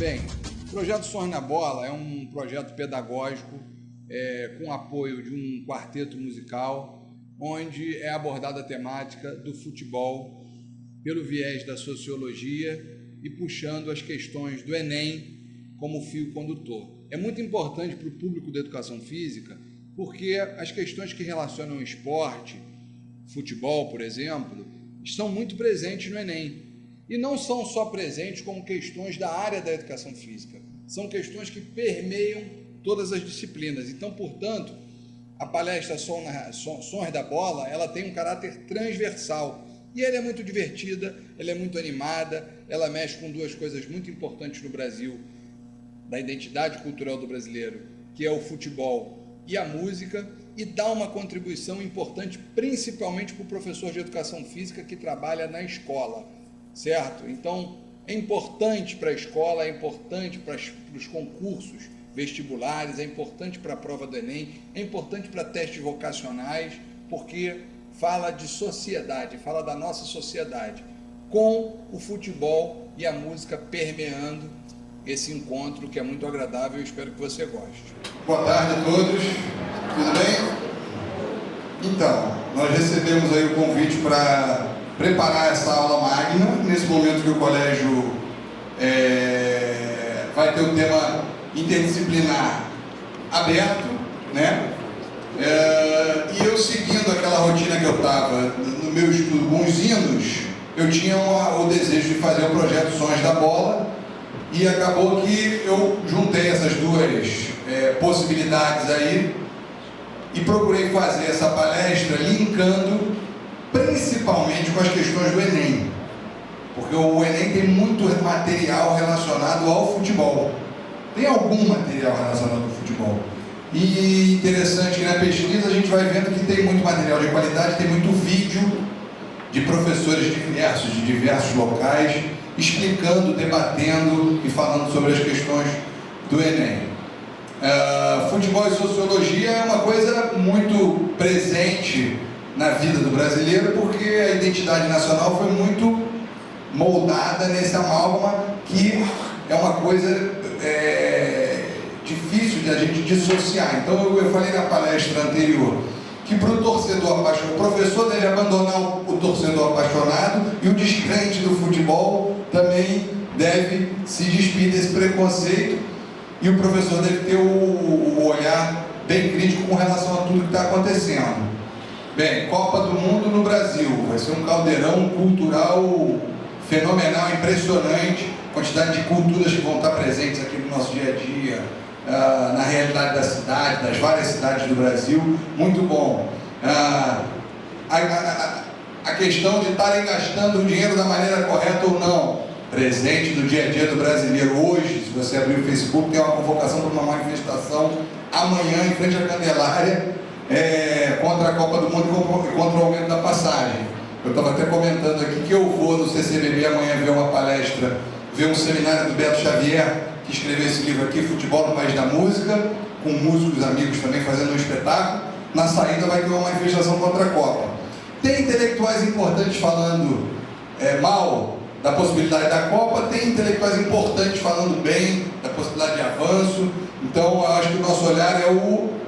Bem, o projeto Sons na Bola é um projeto pedagógico com apoio de um quarteto musical, onde é abordada a temática do futebol pelo viés da sociologia e puxando as questões do Enem como fio condutor. É muito importante para o público da educação física, porque as questões que relacionam esporte, futebol, por exemplo, estão muito presentes no Enem. E não são só presentes como questões da área da educação física, são questões que permeiam todas as disciplinas. Então, portanto, a palestra Sons da Bola, ela tem um caráter transversal. E ela é muito divertida, ela é muito animada, ela mexe com duas coisas muito importantes no Brasil, da identidade cultural do brasileiro, que é o futebol e a música, e dá uma contribuição importante, principalmente para o professor de educação física que trabalha na escola, certo? Então, é importante para a escola, é importante para os concursos vestibulares, é importante para a prova do Enem, é importante para testes vocacionais, porque fala de sociedade, fala da nossa sociedade, com o futebol e a música permeando esse encontro que é muito agradável e espero que você goste. Boa tarde a todos, tudo bem? Então, nós recebemos aí o convite para preparar essa aula magna, nesse momento que o colégio vai ter o tema interdisciplinar aberto, né? E eu seguindo aquela rotina que eu estava no meu estudo com os hinos, eu tinha o desejo de fazer o projeto Sons da Bola, e acabou que eu juntei essas duas possibilidades aí e procurei fazer essa palestra linkando principalmente com as questões do Enem, porque o Enem tem muito material relacionado ao futebol, tem algum material relacionado ao futebol, e interessante que na pesquisa a gente vai vendo que tem muito material de qualidade, tem muito vídeo de professores diversos, de diversos locais, explicando, debatendo e falando sobre as questões do Enem. Futebol e sociologia é uma coisa muito presente na vida do brasileiro, porque a identidade nacional foi muito moldada nesse amálgama que é uma coisa difícil de a gente dissociar. Então eu falei na palestra anterior que para o torcedor apaixonado, o professor deve abandonar o torcedor apaixonado e o descrente do futebol também deve se despir desse preconceito, e o professor deve ter o olhar bem crítico com relação a tudo que está acontecendo. Bem, Copa do Mundo no Brasil, vai ser um caldeirão cultural fenomenal, impressionante, quantidade de culturas que vão estar presentes aqui no nosso dia a dia, na realidade da cidade, das várias cidades do Brasil, muito bom. A questão de estarem gastando o dinheiro da maneira correta ou não, presente no dia a dia do brasileiro. Hoje, se você abrir o Facebook, tem uma convocação para uma manifestação amanhã em frente à Candelária, contra a Copa do Mundo e contra o aumento da passagem. Eu estava até comentando aqui que eu vou no CCBB amanhã ver uma palestra, ver um seminário do Beto Xavier, que escreveu esse livro aqui, Futebol no País da Música, com músicos amigos também fazendo um espetáculo. Na saída vai ter uma manifestação contra a Copa. Tem intelectuais importantes falando mal da possibilidade da Copa, tem intelectuais importantes falando bem da possibilidade de avanço. Então eu acho que o nosso olhar é o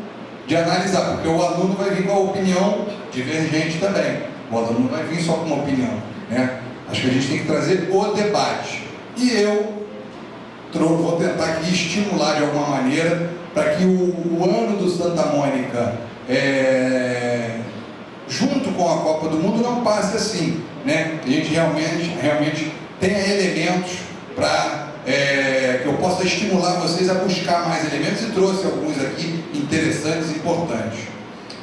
de analisar, porque o aluno vai vir com a opinião divergente também. O aluno não vai vir só com uma opinião, né? Acho que a gente tem que trazer o debate. E eu vou tentar aqui estimular de alguma maneira para que o ano do Santa Mônica, junto com a Copa do Mundo, não passe assim, né? A gente realmente tenha elementos para que eu possa estimular vocês a buscar mais elementos, e trouxe alguns aqui interessantes e importantes.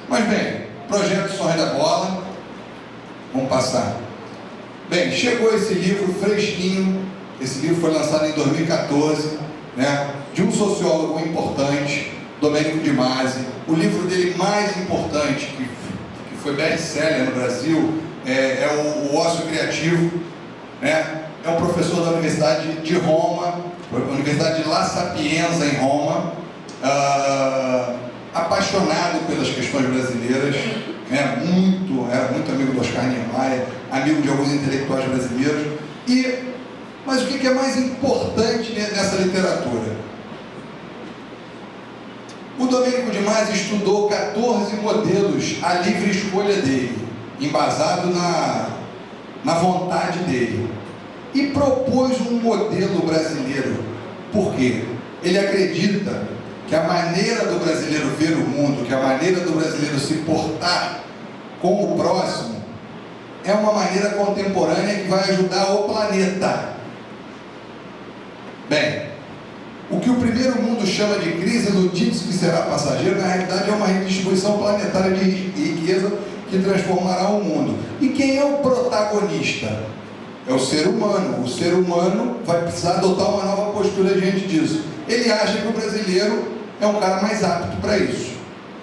Mas bem, projeto Sons da Bola, vamos passar. Bem, chegou esse livro fresquinho. Esse livro foi lançado em 2014, né, de um sociólogo importante, Domênico de Masi. O livro dele mais importante, que foi best-seller no Brasil, é o Ócio Criativo, né? É um professor da Universidade de Roma, Universidade de La Sapienza, em Roma, apaixonado pelas questões brasileiras, né? Era muito amigo do Oscar Niemeyer, amigo de alguns intelectuais brasileiros, e Mas o que é mais importante nessa literatura? O Domênico de Masi estudou 14 modelos à livre escolha dele, embasado na vontade dele, e propôs um modelo brasileiro. Por quê? Ele acredita que a maneira do brasileiro ver o mundo, que a maneira do brasileiro se portar com o próximo, é uma maneira contemporânea que vai ajudar o planeta. Bem, o que o primeiro mundo chama de crise iludindo-se que será passageiro, na realidade é uma redistribuição planetária de riqueza que transformará o mundo. E quem é o protagonista? É o ser humano. O ser humano vai precisar adotar uma nova postura diante disso. Ele acha que o brasileiro é um cara mais apto para isso.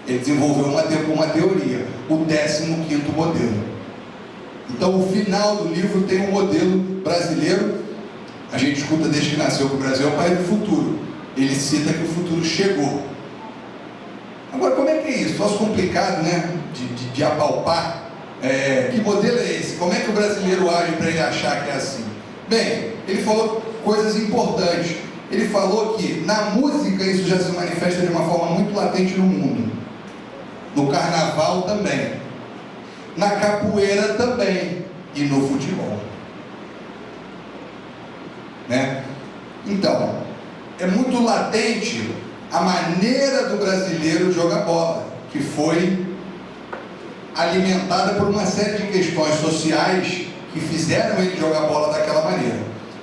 Ele desenvolveu uma teoria, o 15º modelo. Então, o final do livro tem um modelo brasileiro. A gente escuta desde que nasceu que o Brasil é o país do futuro. Ele cita que o futuro chegou. Agora, como é que é isso? Troço complicado, né? De apalpar. Que modelo é esse? Como é que o brasileiro age para ele achar que é assim? Bem, ele falou coisas importantes. Ele falou que na música isso já se manifesta de uma forma muito latente no mundo. No carnaval também. Na capoeira também. E no futebol. Né? Então, é muito latente a maneira do brasileiro jogar bola, que foi alimentada por uma série de questões sociais que fizeram ele jogar bola daquela maneira.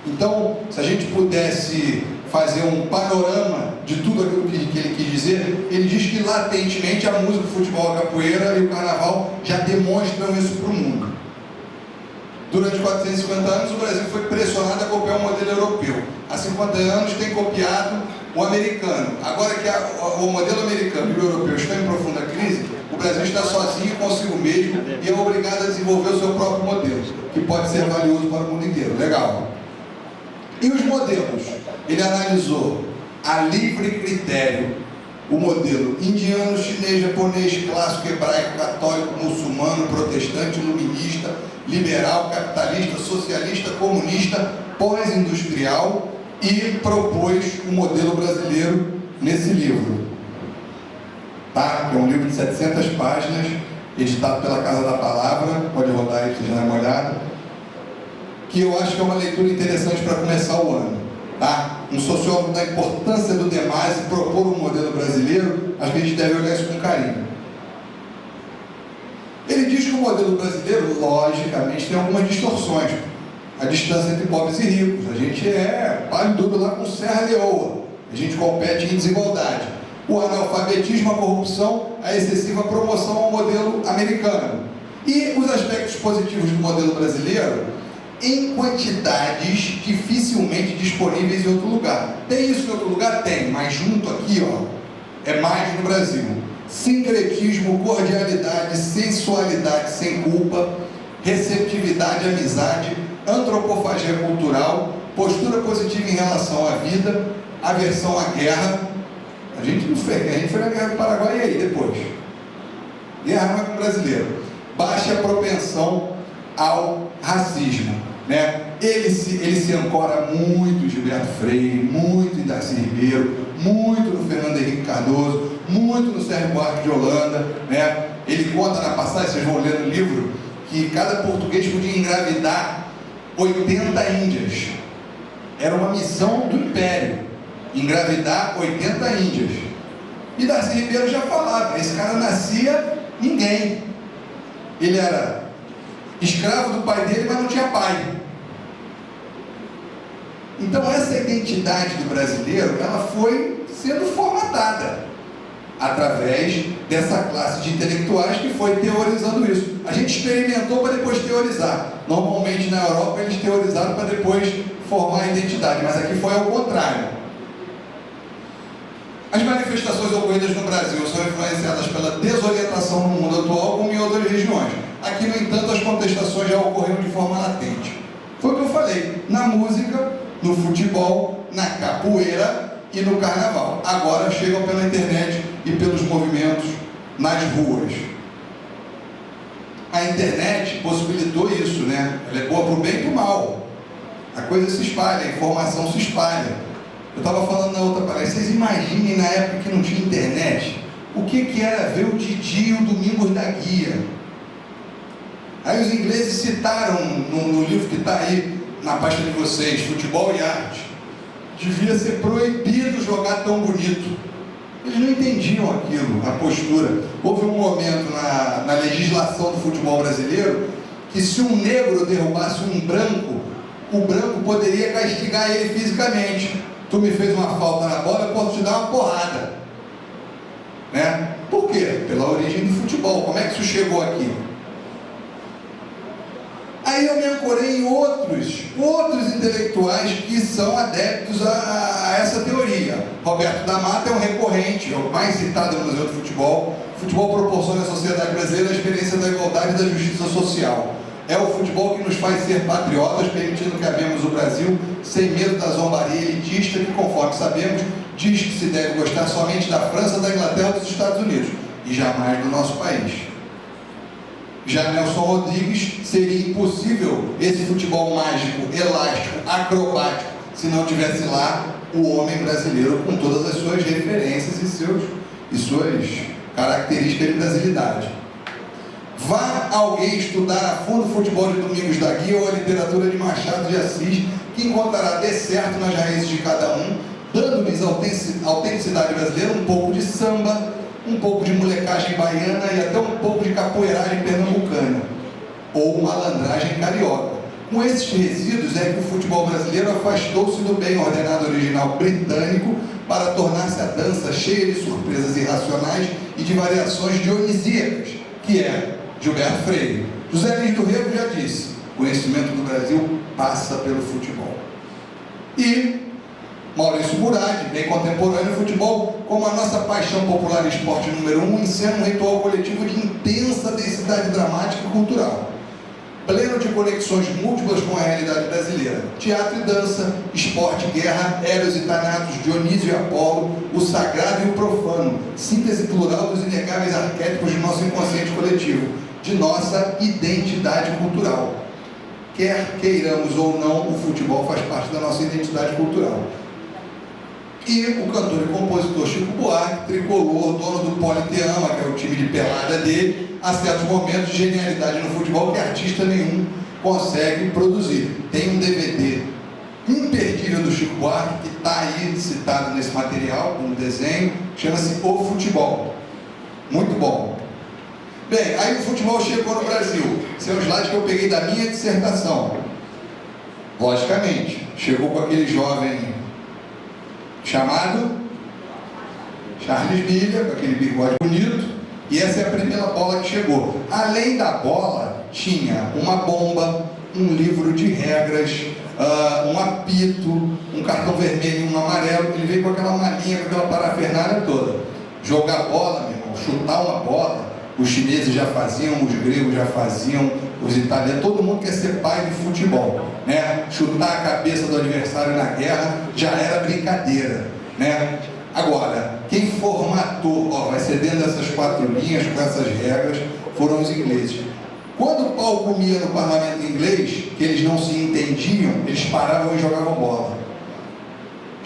Então, se a gente pudesse fazer um panorama de tudo aquilo que ele quis dizer, ele diz que latentemente a música, o futebol, a capoeira e o carnaval já demonstram isso para o mundo. Durante 450 anos o Brasil foi pressionado a copiar o modelo europeu. Há 50 anos tem copiado o americano. Agora que o modelo americano e o europeu estão em profunda crise, o Brasil está sozinho consigo mesmo e é obrigado a desenvolver o seu próprio modelo, que pode ser valioso para o mundo inteiro. Legal. E os modelos? Ele analisou a livre critério, o modelo indiano, chinês, japonês, clássico, hebraico, católico, muçulmano, protestante, iluminista, liberal, capitalista, socialista, comunista, pós-industrial, e propôs o modelo brasileiro nesse livro. Tá? Que é um livro de 700 páginas, editado pela Casa da Palavra, pode rodar aí para vocês darem uma olhada, que eu acho que é uma leitura interessante para começar o ano. Tá? Um sociólogo da importância do demais e propor um modelo brasileiro, acho que a gente deve olhar isso com carinho. Ele diz que o modelo brasileiro, logicamente, tem algumas distorções. A distância entre pobres e ricos. A gente é palidudo lá com Serra Leoa. A gente compete em desigualdade. O analfabetismo, a corrupção, a excessiva promoção ao modelo americano. E os aspectos positivos do modelo brasileiro, em quantidades dificilmente disponíveis em outro lugar. Tem isso em outro lugar? Tem, mas junto aqui, ó, é mais no Brasil. Sincretismo, cordialidade, sensualidade sem culpa, receptividade, amizade, antropofagia cultural, postura positiva em relação à vida, aversão à guerra. A gente foi na guerra do Paraguai e aí depois? Guerra não é com o brasileiro. Baixa propensão ao racismo, né? Ele se ancora muito em Gilberto Freire, muito em Darcy Ribeiro, muito no Fernando Henrique Cardoso, muito no Sérgio Buarque de Holanda, né? Ele conta na passagem, vocês vão ler no livro, que cada português podia engravidar 80 índias. Era uma missão do Império, engravidar 80 índias. E Darcy Ribeiro já falava, esse cara nascia ninguém. Ele era escravo do pai dele, mas não tinha pai. Então essa identidade do brasileiro, ela foi sendo formatada através dessa classe de intelectuais que foi teorizando isso. A gente experimentou para depois teorizar. Normalmente na Europa eles teorizaram para depois formar a identidade, mas aqui foi ao contrário. As manifestações ocorridas no Brasil são influenciadas pela desorientação no mundo atual, como em outras regiões. Aqui, no entanto, as contestações já ocorreram de forma latente. Foi o que eu falei, na música, no futebol, na capoeira e no carnaval. Agora chegam pela internet e pelos movimentos nas ruas. A internet possibilitou isso, né? Ela é boa para o bem e para o mal. A coisa se espalha, a informação se espalha. Eu estava falando na outra palestra, vocês imaginem na época que não tinha internet, o que era ver o Didi e o Domingos da Guia. Aí os ingleses citaram no livro que está aí na pasta de vocês, Futebol e Arte, devia ser proibido jogar tão bonito. Eles não entendiam aquilo, a postura. Houve um momento na legislação do futebol brasileiro que se um negro derrubasse um branco, o branco poderia castigar ele fisicamente. Tu me fez uma falta na bola, eu posso te dar uma porrada. Né? Por quê? Pela origem do futebol. Como é que isso chegou aqui? Aí eu me ancorei em outros intelectuais que são adeptos a essa teoria. Roberto da Mata é um recorrente, é o mais citado no Museu do Futebol. O futebol proporciona à sociedade brasileira a experiência da igualdade e da justiça social. É o futebol que nos faz ser patriotas, permitindo que amemos o Brasil sem medo da zombaria elitista que, conforme sabemos, diz que se deve gostar somente da França, da Inglaterra e dos Estados Unidos, e jamais do nosso país. Já Nelson Rodrigues, seria impossível esse futebol mágico, elástico, acrobático, se não tivesse lá o homem brasileiro com todas as suas referências e suas características de brasilidade. Vá alguém estudar a fundo o futebol de Domingos da Guia ou a literatura de Machado de Assis, que encontrará de certo nas raízes de cada um, dando-lhes a autenticidade brasileira, um pouco de samba, um pouco de molecagem baiana e até um pouco de capoeiragem pernambucana, ou malandragem carioca. Com esses resíduos é que o futebol brasileiro afastou-se do bem ordenado original britânico para tornar-se a dança cheia de surpresas irracionais e de variações dionisíacas, que é Gilberto Freire. José Lins do Rego já disse: o conhecimento do Brasil passa pelo futebol. E Maurício Murad, bem contemporâneo do futebol, como a nossa paixão popular e esporte número 1, encena um ritual coletivo de intensa densidade dramática e cultural, pleno de conexões múltiplas com a realidade brasileira. Teatro e dança, esporte, guerra, Hélios e Thanatos, Dionísio e Apolo, o sagrado e o profano, síntese plural dos inegáveis arquétipos de nosso inconsciente coletivo, de nossa identidade cultural. Quer queiramos ou não, o futebol faz parte da nossa identidade cultural. E o cantor e compositor Chico Buarque, tricolor, dono do Politeama, que é o time de pelada dele, há certos momentos de genialidade no futebol que artista nenhum consegue produzir. Tem um DVD imperdível do Chico Buarque, que está aí citado nesse material, um desenho, chama-se O Futebol. Muito bom. Bem, aí o futebol chegou no Brasil. Esse é um slide que eu peguei da minha dissertação. Logicamente, chegou com aquele jovem chamado Charles Miller, com aquele bigode bonito, e essa é a primeira bola que chegou. Além da bola, tinha uma bomba, um livro de regras, um apito, um cartão vermelho e um amarelo. Ele veio com aquela malinha, com aquela parafernália toda. Jogar bola, meu irmão, chutar uma bola, os chineses já faziam, os gregos já faziam, os italianos, todo mundo quer ser pai de futebol, né? Chutar a cabeça do adversário na guerra já era brincadeira, né? Agora, quem formatou, vai ser dentro dessas 4 linhas, com essas regras, foram os ingleses. Quando o pau comia no parlamento inglês, que eles não se entendiam, eles paravam e jogavam bola.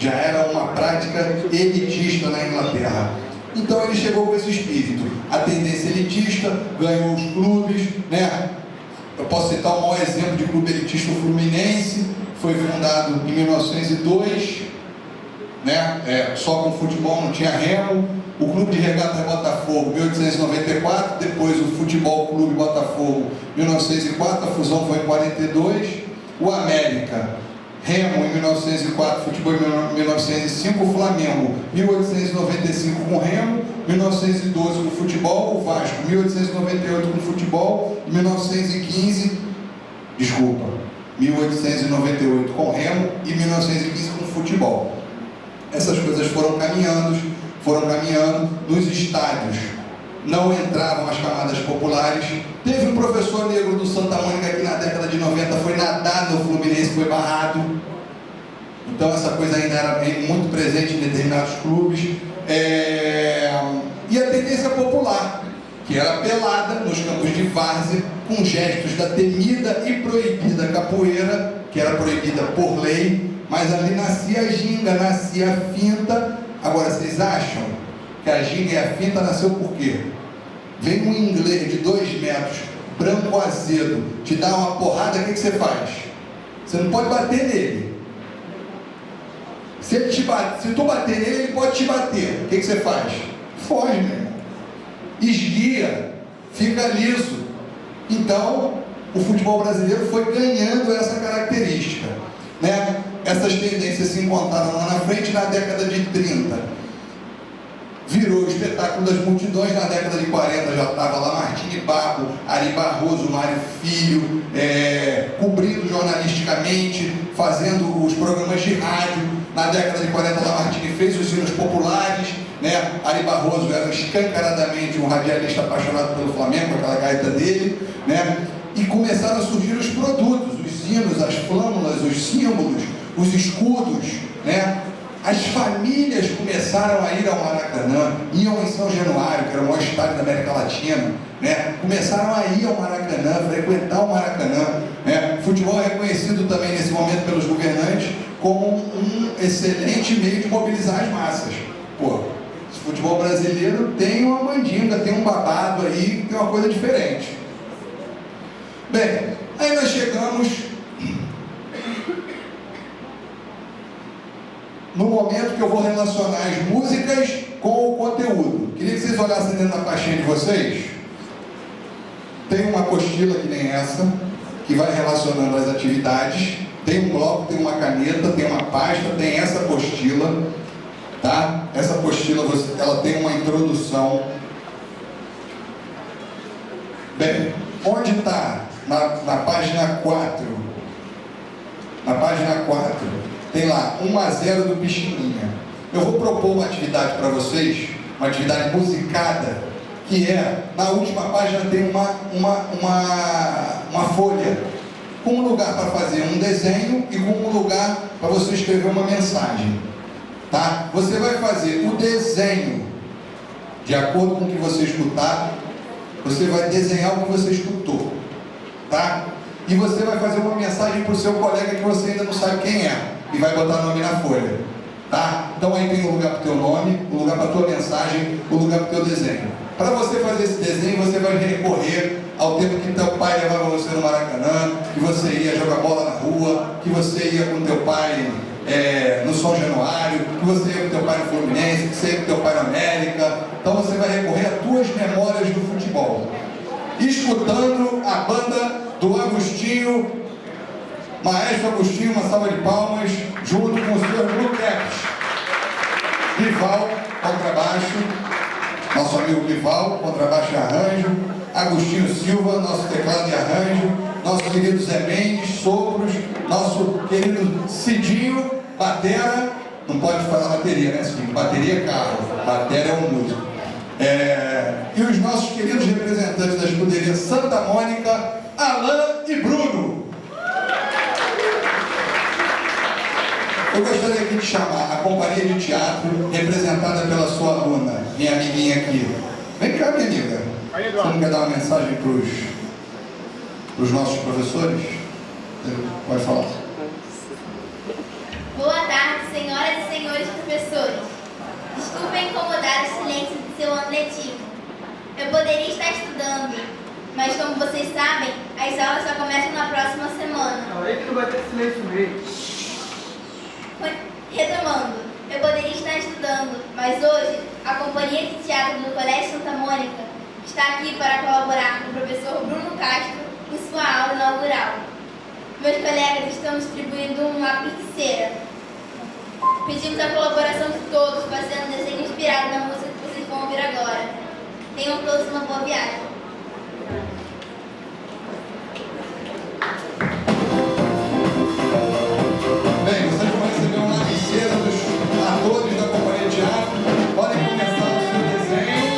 Já era uma prática elitista na Inglaterra. Então ele chegou com esse espírito. A tendência elitista ganhou os clubes, né? Eu posso citar o maior exemplo de clube elitista, o Fluminense, foi fundado em 1902, né? Só com futebol, não tinha remo. O Clube de Regatas Botafogo, 1894, depois o Futebol Clube Botafogo, 1904, a fusão foi em 42. O América, remo em 1904, futebol em 1905, o Flamengo, 1895 com remo, 1912 com futebol, o Vasco, 1898 com futebol, 1898 com remo e 1915 com futebol. Essas coisas foram caminhando nos estádios. Não entravam as camadas populares. Teve um professor negro do Santa Mônica que na década de 90 foi nadar no Fluminense, foi barrado. Então essa coisa ainda era muito presente em determinados clubes. E a tendência popular, que era pelada nos campos de várzea, com gestos da temida e proibida capoeira, que era proibida por lei, mas ali nascia a ginga, nascia a finta. Agora, vocês acham que a ginga e a finta nasceu por quê? Vem um inglês de 2 metros, branco azedo, te dá uma porrada, o que você faz? Você não pode bater nele. Se tu bater nele, ele pode te bater. O que você faz? Foge, meu irmão. Esguia, fica liso. Então, o futebol brasileiro foi ganhando essa característica, né? Essas tendências se encontraram lá na frente na década de 30. Virou o espetáculo das multidões. Na década de 40 já estava lá Martini Barro, Ari Barroso, Mário Filho, cobrindo jornalisticamente, fazendo os programas de rádio. Na década de 40 Lamartine fez os hinos populares, né? Ari Barroso era escancaradamente um radialista apaixonado pelo Flamengo, aquela gaita dele, né? E começaram a surgir os produtos, os hinos, as flâmulas, os símbolos, os escudos, né? As famílias começaram a ir ao Maracanã, iam em São Januário, que era o maior estádio da América Latina, né? Começaram a ir ao Maracanã, frequentar o Maracanã, né? O futebol é reconhecido também nesse momento pelos governantes como um excelente meio de mobilizar as massas. Pô, o futebol brasileiro tem uma mandinga, tem um babado aí, tem uma coisa diferente. Bem, aí nós chegamos no momento que eu vou relacionar as músicas com o conteúdo. Queria que vocês olhassem dentro da pastinha de vocês. Tem uma apostila que nem essa, que vai relacionando as atividades. Tem um bloco, tem uma caneta, tem uma pasta, tem essa apostila, tá? Essa apostila, ela tem uma introdução. Bem, onde está? Na página 4. Na página 4. Tem lá, 1-0 do Pichininha. Eu vou propor uma atividade para vocês, uma atividade musicada, que é, na última página tem uma folha, com um lugar para fazer um desenho e com um lugar para você escrever uma mensagem. Tá? Você vai fazer o desenho, de acordo com o que você escutar, você vai desenhar o que você escutou. Tá? E você vai fazer uma mensagem para o seu colega que você ainda não sabe quem é. E vai botar o nome na folha, tá? Então aí tem um lugar para o teu nome, um lugar para a tua mensagem, um lugar para o teu desenho. Para você fazer esse desenho, você vai recorrer ao tempo que teu pai levava você no Maracanã, que você ia jogar bola na rua, que você ia com teu pai no São Januário, que você ia com teu pai no Fluminense, que você ia com teu pai no América. Então você vai recorrer às tuas memórias do futebol, escutando a banda do Agostinho, Maestro Agostinho, uma salva de palmas, junto com os seus Blue Caps. Rival, contrabaixo, nosso amigo Rival, contrabaixo e arranjo, Agostinho Silva, nosso teclado e arranjo, nosso querido Zé Mendes, sopros, nosso querido Cidinho, batera, não pode falar bateria, né, Cidinho? Bateria é carro, batera é um músico. E os nossos queridos representantes da escuderia Santa Mônica, Alain e Bruno. Eu gostaria aqui de chamar a companhia de teatro, representada pela sua aluna, minha amiguinha aqui. Vem cá, minha amiga. Você não quer dar uma mensagem para os nossos professores? Pode falar. Boa tarde, senhoras e senhores professores. Desculpem incomodar o silêncio do seu ano letivo. Eu poderia estar estudando, mas como vocês sabem, as aulas só começam na próxima semana. Não, aí que não vai ter silêncio mesmo. Retomando, eu poderia estar estudando, mas hoje a companhia de teatro do Colégio Santa Mônica está aqui para colaborar com o professor Bruno Castro em sua aula inaugural. Meus colegas estão distribuindo um lápis de cera. Pedimos a colaboração de todos, fazendo um desenho inspirado na música que vocês vão ouvir agora. Tenham todos uma boa viagem. Bem, vocês vão receber uma lapiseira dos atores da companhia de teatro. Podem começar o seu desenho.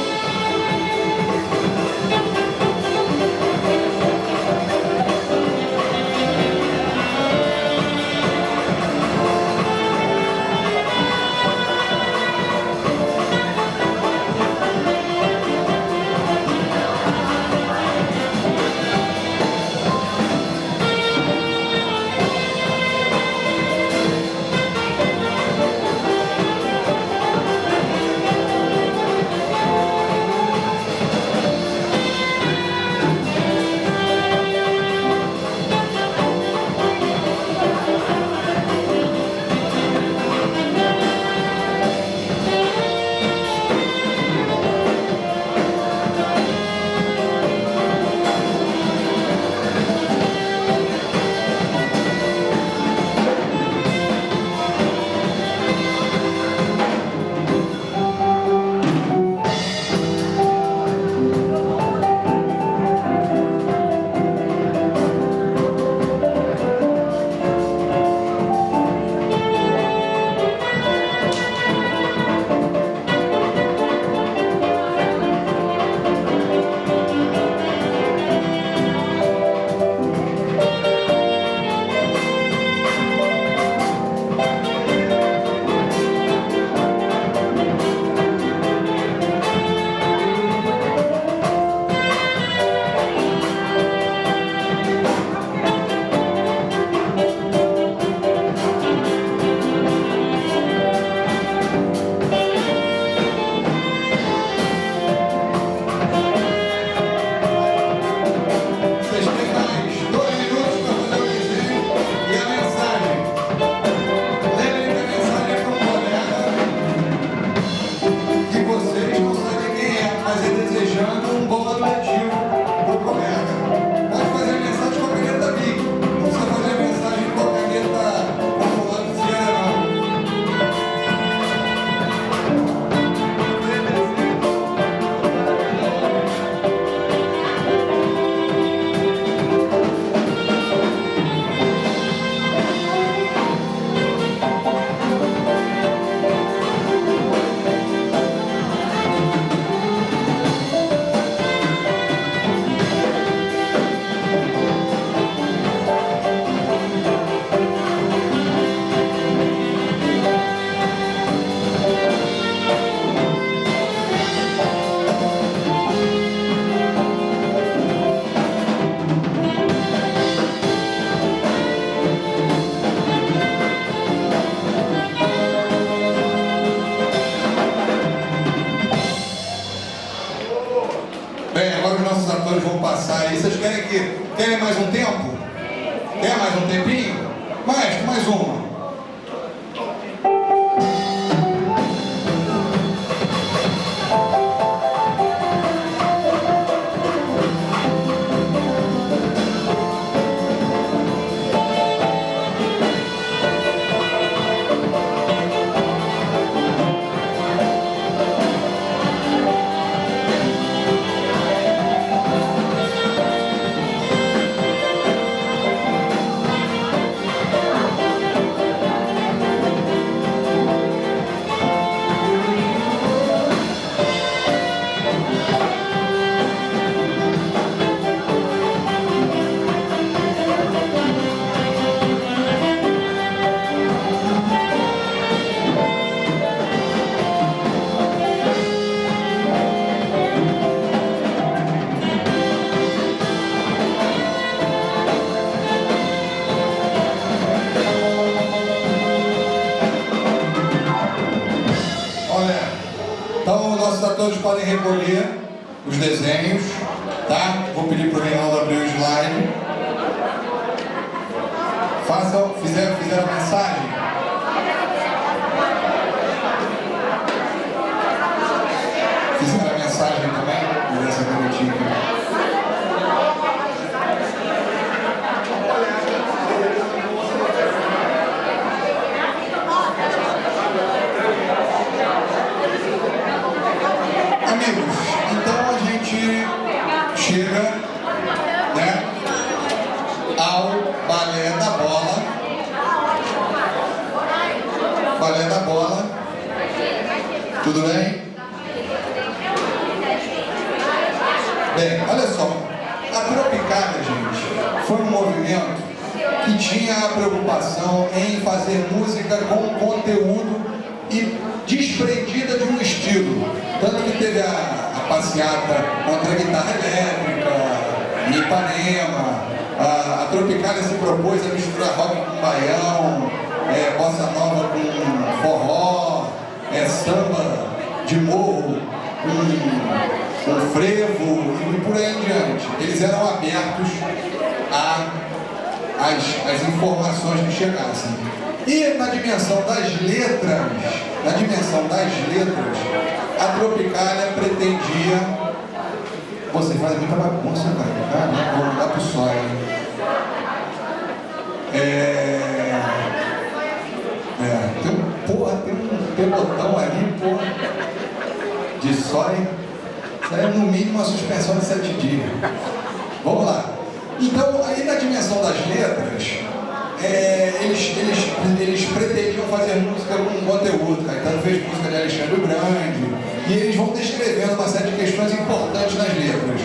mais um tempo? Quer mais um tempinho? Maestro, mais uma. Então, nossos atores podem recolher os desenhos, tá? Vou pedir para o Reinaldo abrir o slide. Fizeram a mensagem? Fizeram a mensagem também? Vou essa minutinho aqui. Amigos, então a gente chega, né, ao Balé da Bola. Balé da Bola. Tudo bem? Bem, olha só. A Tropicália, gente, foi um movimento que tinha a preocupação em fazer música com conteúdo e desprendida de um estilo. Tanto que teve a passeata contra a guitarra elétrica, em Ipanema. A Tropicália se propôs a misturar rock com baião, bossa nova com forró, samba de morro com frevo e por aí em diante. Eles eram abertos às informações que chegassem. E na dimensão das letras, a Tropicália pretendia... Você faz muita bagunça, cara. Vou mudar pro sóia. Tem um pelotão ali, porra, de sóia. Isso é no mínimo uma suspensão de 7 dias. Vamos lá. Então, aí na dimensão das letras, eles pretendiam fazer música com conteúdo. Caetano fez música de Alexandre o Grande, e eles vão descrevendo uma série de questões importantes nas letras.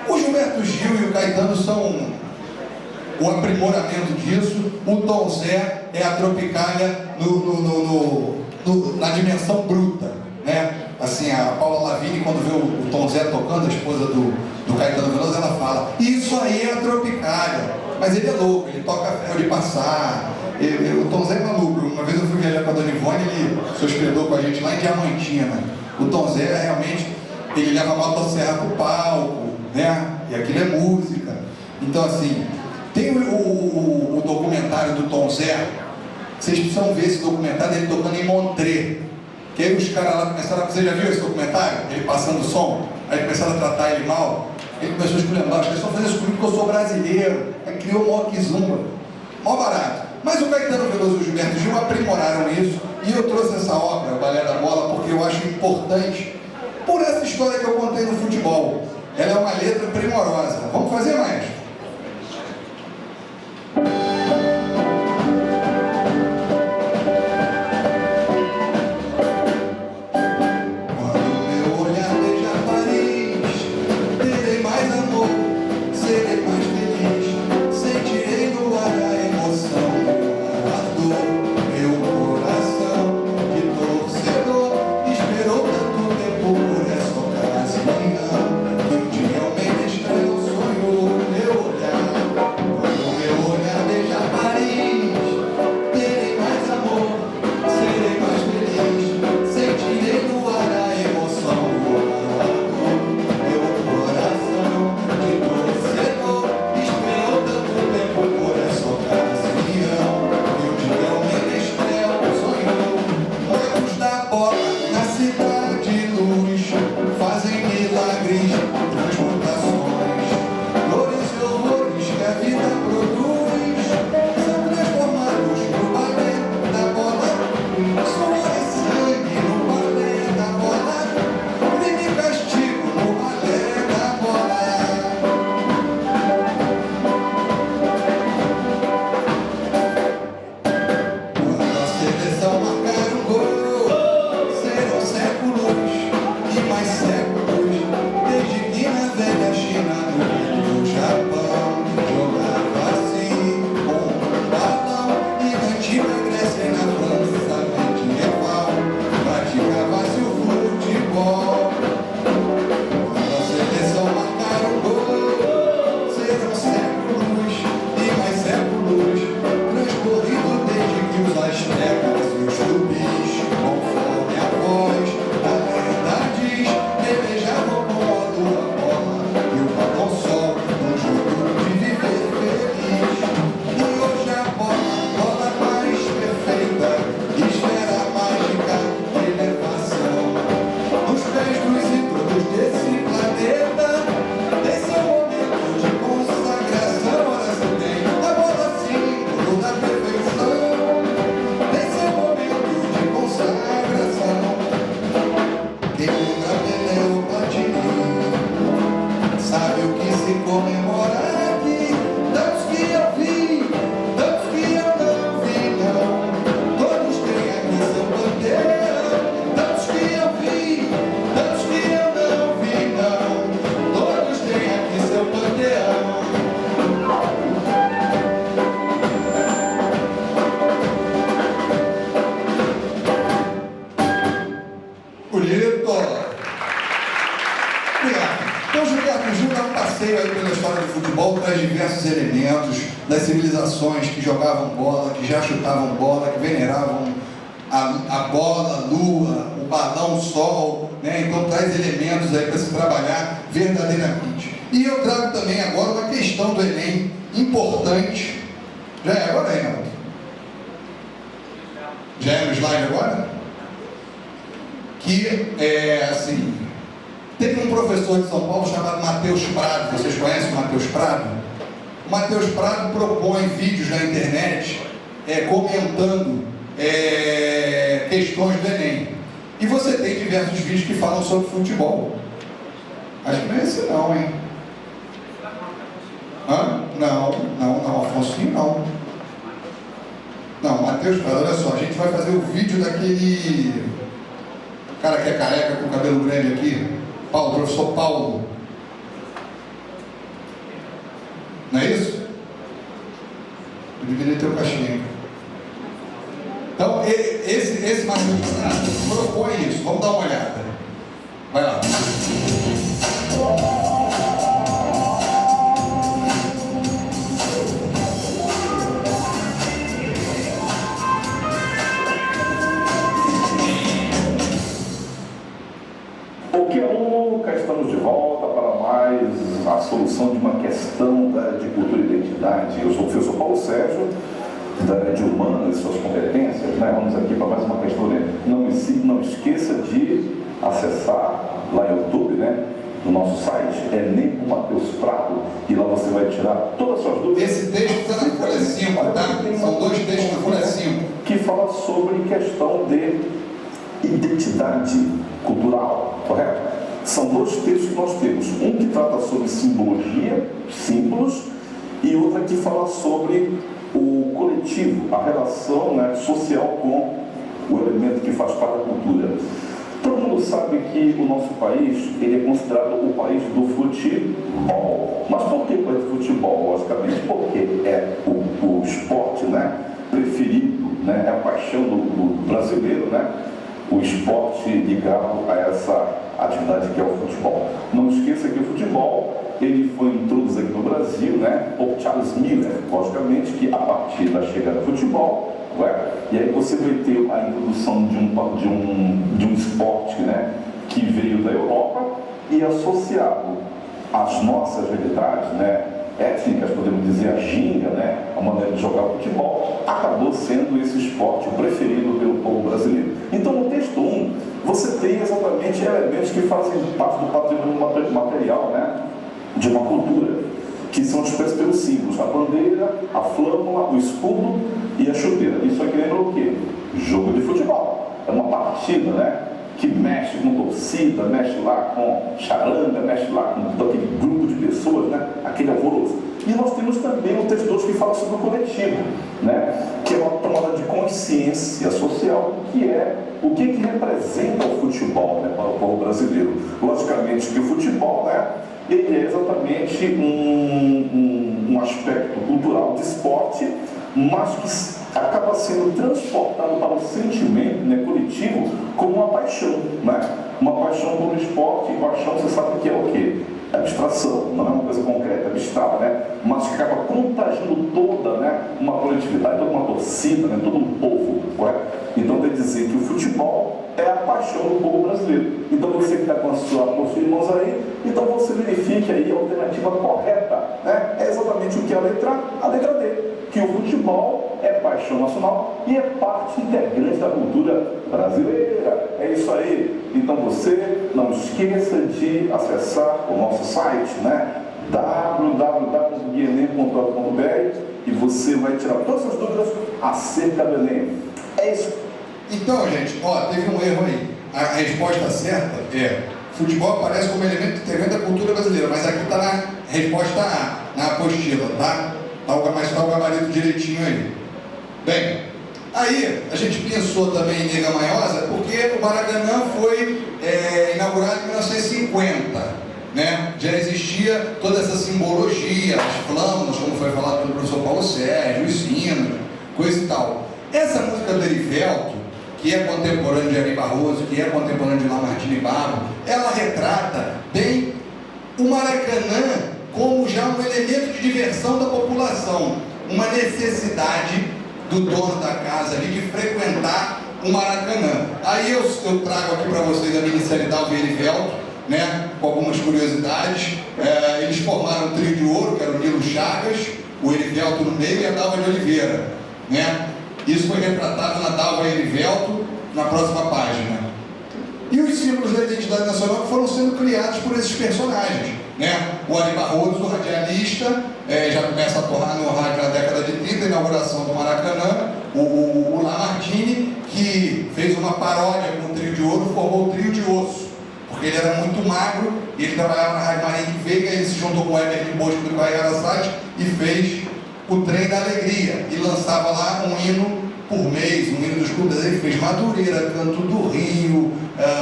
O Gilberto Gil e o Caetano são o aprimoramento disso. O Tom Zé é a Tropicália na dimensão bruta, né? Assim, a Paula Lavigne, quando vê o Tom Zé tocando, a esposa do Caetano Veloso, ela fala: isso aí é a Tropicália. Mas ele é louco, ele toca ferro de passar. O Tom Zé é maluco. Uma vez eu fui viajar com a Dona Ivone, ele se hospedou com a gente lá em Diamantina. O Tom Zé realmente, ele leva a motosserra pro palco, né? E aquilo é música. Então, assim, tem o documentário do Tom Zé. Vocês precisam ver esse documentário dele tocando em Montreux. Que aí os caras lá começaram a... Você já viu esse documentário? Ele passando o som, aí começaram a tratar ele mal. Ele começou a esculhambar, acho que só fazer isso comigo porque eu sou brasileiro. Aí criou o maior kizumba, mó barato. Mas o Caetano Veloso e o Gilberto Gil aprimoraram isso, e eu trouxe essa obra, o Balé da Bola, porque eu acho importante por essa história que eu contei no futebol. Ela é uma letra primorosa. Vamos fazer, maestro? Meu passeio aí pela história do futebol traz diversos elementos das civilizações que jogavam bola, que já chutavam bola, que veneravam a bola, a lua, o balão, o sol, né? Então traz elementos aí para se trabalhar verdadeiramente. E eu trago também agora uma questão do Enem importante. Já é agora, Reinaldo? Já é no slide agora? Que é assim, teve um professor de São Paulo chamado Matheus Prado. Vocês conhecem o Matheus Prado? O Matheus Prado propõe vídeos na internet comentando questões do Enem. E você tem diversos vídeos que falam sobre futebol. Acho que não é esse não, hein? Hã? Não, Afonso não. Não, Matheus Prado, olha só, a gente vai fazer o vídeo daquele cara que é careca com cabelo grande aqui, Paulo, professor Paulo. Não é isso? Eu deveria ter o caixinha. Então, esse Matheus Prado propõe isso. Vamos dar uma olhada. Vai lá. Estamos de volta para mais a solução de uma questão de cultura e identidade. Eu sou o professor Paulo Sérgio, da área de humanas e suas competências, né? Vamos aqui para mais uma questão. Não esqueça de acessar lá no YouTube, né? No nosso site, Enem com Matheus Prado, e lá você vai tirar todas as suas dúvidas. Esse texto está na folha 5, tá? São dois textos na folha 5. Que fala sobre questão de identidade cultural, correto? São dois textos que nós temos, um que trata sobre simbologia, símbolos, e outro que fala sobre o coletivo, a relação, né, social com o elemento que faz parte da cultura. Todo mundo sabe que o nosso país ele é considerado o país do futebol. Mas por que o país do futebol? Logicamente porque é o esporte, né, preferido, né, é a paixão do brasileiro, né, o esporte ligado a essa atividade que é o futebol. Não esqueça que o futebol ele foi introduzido aqui no Brasil, né, por Charles Miller, logicamente que a partir da chegada do futebol, e aí você vai ter a introdução de um esporte, né, que veio da Europa e associado às nossas realidades, né, étnicas, podemos dizer, a ginga, né, a maneira de jogar futebol, acabou sendo esse esporte preferido pelo povo brasileiro. Então, no texto 1, você tem exatamente elementos que fazem parte do patrimônio material, né, de uma cultura, que são expressos pelos símbolos, a bandeira, a flâmula, o escudo e a chuteira. Isso aqui lembra o quê? Jogo de futebol. É uma partida, né, que mexe com torcida, mexe lá com charanga, mexe lá com aquele grupo de pessoas, né, aquele alvoroço. E nós temos também um texto 2 que fala sobre o coletivo, né, que é uma tomada de consciência social, que é o que representa o futebol, né, para o povo brasileiro. Logicamente que o futebol, né, ele é exatamente um aspecto cultural de esporte, mas que acaba sendo transportado para o sentimento, né, coletivo como uma paixão, né? Uma paixão por um esporte, e paixão você sabe que é o quê? É abstração, não é uma coisa concreta, abstrata, né? Mas que acaba contagiando toda, né, uma coletividade, toda uma torcida, né, todo um povo, correto? Então quer dizer que o futebol é a paixão do povo brasileiro. Então você que está com as suas irmãos aí, então você verifique aí a alternativa correta, né? É exatamente o que a letra D, que o futebol é paixão nacional e é parte integrante da cultura brasileira. É isso aí. Então você não esqueça de acessar o nosso site, né, www.enem.org.br, e você vai tirar todas as dúvidas acerca do Enem. É isso. Então, gente, ó, teve um erro aí. A resposta certa é: futebol aparece como elemento integrante da cultura brasileira, mas aqui está na resposta A, na apostila, tá? Mas está o gabarito direitinho aí. Bem, aí a gente pensou também em Nega Maiosa porque o Maracanã foi inaugurado em 1950, né? Já existia toda essa simbologia, as flâmulas, como foi falado pelo professor Paulo Sérgio, os sinos, coisa e tal. Essa música do Erivelto, que é contemporâneo de Ari Barroso, que é contemporâneo de Lamartine Barro, ela retrata bem o Maracanã como já um elemento de diversão da população, uma necessidade do dono da casa ali de frequentar o Maracanã. Aí eu trago aqui para vocês a minissérie Dalva e Erivelto, né, com algumas curiosidades. Eles formaram um trio de ouro, que era o Nilo Chagas, o Erivelto no meio e a Dalva de Oliveira, né? Isso foi retratado na Dalva e Erivelto, na próxima página. E os símbolos da identidade nacional foram sendo criados por esses personagens, né? O Ari Barroso, o radialista, já começa a tornar no rádio na década de 30, a inauguração do Maracanã. O Lamartine, que fez uma paródia com o trio de ouro, formou o trio de osso, porque ele era muito magro, e ele trabalhava na Rádio Marinho Veiga, ele se juntou com o Emerson Bosco do Bahia Arasate e fez o Trem da Alegria, e lançava lá um hino por mês, um hino dos clubes. Ele fez Madureira, Canto do Rio,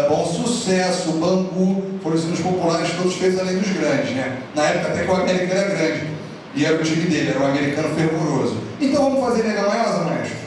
Bom Sucesso, Bangu, foram os hinos populares, todos feitos além dos grandes, né? Na época até que o América era grande, e era o time dele, era o americano fervoroso. Então vamos fazer Nega Maiosa, maestro?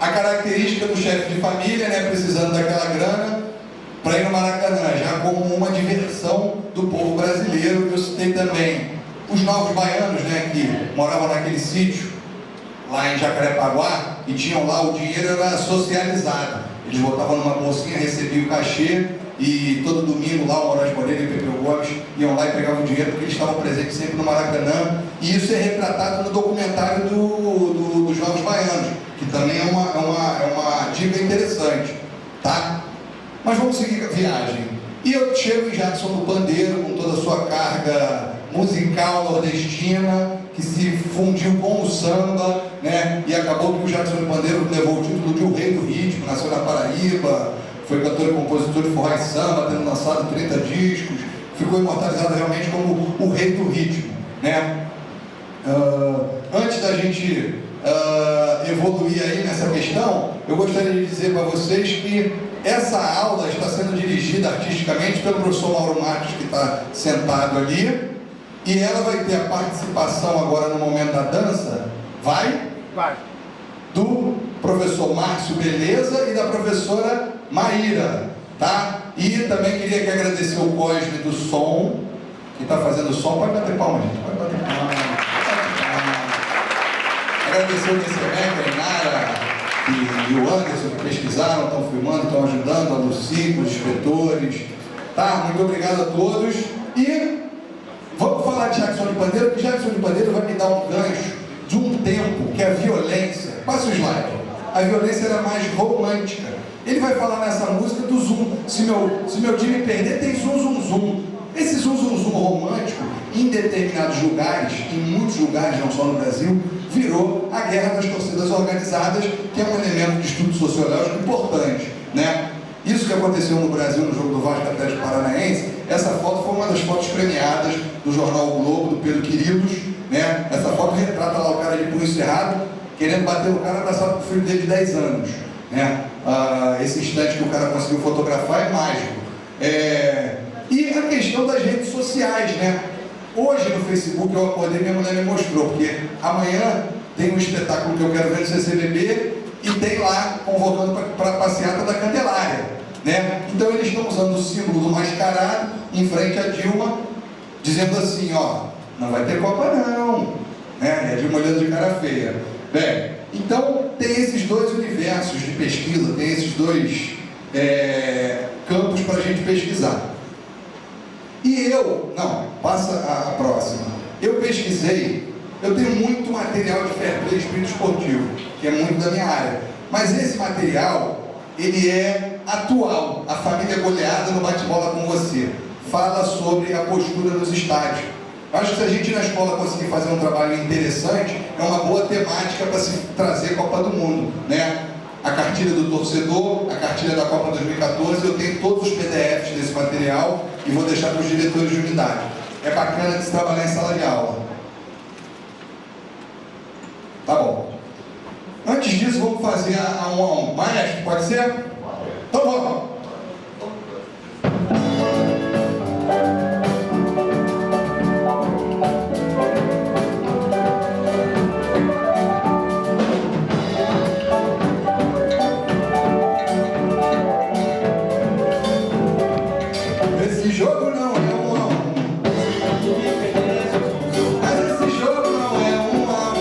A característica do chefe de família, né, precisando daquela grana para ir no Maracanã, já como uma diversão do povo brasileiro. Eu citei também os novos baianos, né, que moravam naquele sítio lá em Jacarepaguá e tinham lá, o dinheiro era socializado. Eles botavam numa bolsinha, recebiam o cachê e todo domingo lá o Horácio Moreira e o Pepeu Gomes iam lá e pegavam o dinheiro porque eles estavam presentes sempre no Maracanã. E isso é retratado no documentário dos Novos Baianos, que também é uma dica interessante, tá? Mas vamos seguir a viagem. E eu chego em Jackson do Pandeiro com toda a sua carga musical nordestina, que se fundiu com o samba, né? E acabou que o Jackson do Pandeiro levou o título de O Rei do Ritmo, nasceu na Paraíba, foi cantor e compositor de forró e samba, tendo lançado 30 discos, ficou imortalizado realmente como o Rei do Ritmo, né? Antes da gente evoluir aí nessa questão, eu gostaria de dizer para vocês que essa aula está sendo dirigida artisticamente pelo professor Mauro Matos, que está sentado ali, e ela vai ter a participação agora no momento da dança, vai? Do professor Márcio Beleza e da professora Maíra, tá? E também queria que agradecer o Cosme do som, que está fazendo o som. Pode bater palma, gente, pode bater palma. Agradecer o DCMEC, a Inara e o Anderson, que pesquisaram, estão filmando, estão ajudando, a Lucy, os inspetores, tá? Muito obrigado a todos. E vamos falar de Jackson de Pandeiro, porque Jackson de Pandeiro vai me dar um gancho de um tempo que a violência, passa o slide, a violência era mais romântica. Ele vai falar nessa música do zoom. Se meu time perder, tem zoom, zoom, zoom. Esse zoom, zoom, zoom romântico, em determinados lugares, em muitos lugares, não só no Brasil, virou a guerra das torcidas organizadas, que é um elemento de estudo sociológico importante, né? Isso que aconteceu no Brasil no jogo do Vasco Atlético Paranaense, essa foto foi uma das fotos premiadas do jornal O Globo, do Pedro Quirilos, né? Essa foto retrata lá o cara de punho cerrado, querendo bater no cara abraçado com o filho dele de 10 anos, né? Esse instante que o cara conseguiu fotografar é mágico. E a questão das redes sociais, né? Hoje no Facebook eu acordei, minha mulher me mostrou, porque amanhã tem um espetáculo que eu quero ver no CCBB e tem lá convocando para a passeata da Candelária, né? Então eles estão usando o símbolo do mascarado em frente a Dilma, dizendo assim, ó, Não vai ter Copa não, né? É de uma olhando de cara feia. Bem, então tem esses dois universos de pesquisa, tem esses dois campos para a gente pesquisar. E passa a próxima. Eu pesquisei, eu tenho muito material de fair play espírito esportivo, que é muito da minha área. Mas esse material, ele é atual. A família goleada no bate-bola com você fala sobre a postura nos estádios. Acho que se a gente na escola conseguir fazer um trabalho interessante, é uma boa temática para se trazer Copa do Mundo, né? A cartilha do torcedor, a cartilha da Copa 2014, eu tenho todos os PDFs desse material e vou deixar para os diretores de unidade. É bacana de se trabalhar em sala de aula. Tá bom. Antes disso, vamos fazer a 1 a 1. Maestro, pode ser? Então vamos. Esse jogo não é 1 a 1. Mas esse jogo não é 1 a 1.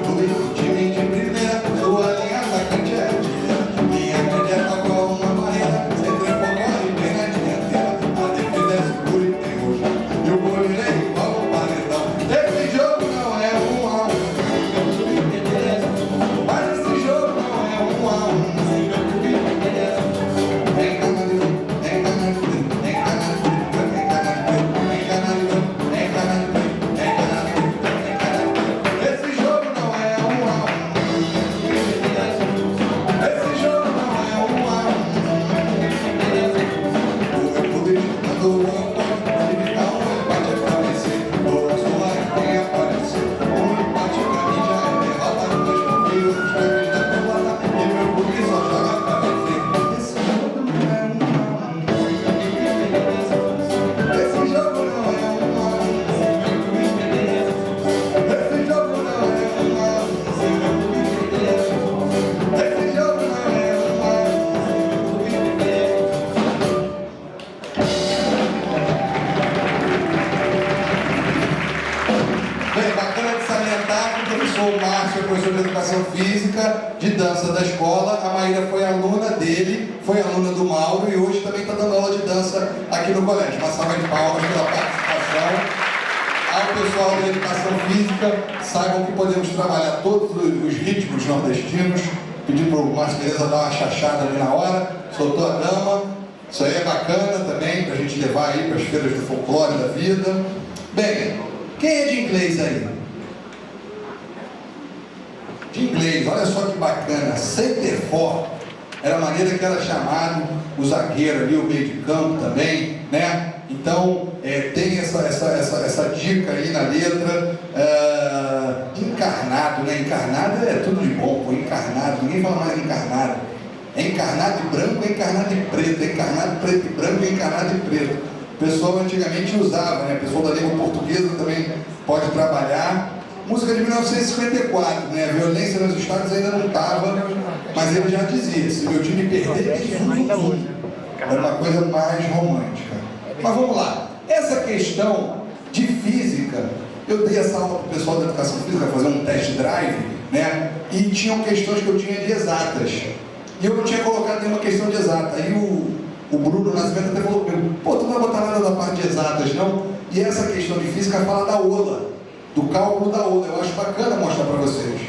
O time de primeira, sua linha atacante é artilheira. Linha média toca uma barreira, centro bola e bem na dianteira. A defesa é segura e tem o jogo. E o goleiro é igual ao paredão. Esse jogo não é 1 a 1. Mas esse jogo não é 1 a 1. Professor de Educação Física, de dança da escola. A Maíra foi aluna dele, foi aluna do Mauro e hoje também está dando aula de dança aqui no colégio. Uma salva de palmas pela participação. Ao pessoal da Educação Física, saibam que podemos trabalhar todos os ritmos nordestinos. Pedi para o Márcio Beleza dar uma chachada ali na hora, soltou a dama. Isso aí é bacana também, para a gente levar aí para as feiras do folclore da vida. Bem, quem é de inglês aí? De inglês, olha só que bacana, center for, era a maneira que era chamado o zagueiro ali, o meio de campo também, né? Então, tem essa dica aí na letra. Encarnado, né? Encarnado é tudo de bom, pô, encarnado, ninguém fala mais encarnado. É encarnado de branco, é encarnado de preto, é encarnado preto e branco, é encarnado de preto. O pessoal antigamente usava, né? O pessoal da língua portuguesa também pode trabalhar. Música de 1954, né? A violência nos estados ainda não estava, mas ele já dizia, se meu time perder, tem zum. Era uma coisa mais romântica. Mas vamos lá, essa questão de física, eu dei essa aula para o pessoal da Educação Física, fazer um test drive, né? E tinham questões que eu tinha de exatas. E eu não tinha colocado nenhuma questão de exata. Aí o Bruno Nascimento até falou comigo, pô, tu não vai botar nada da parte de exatas, não? E essa questão de física fala da ola, do cálculo da ola. Eu acho bacana mostrar para vocês.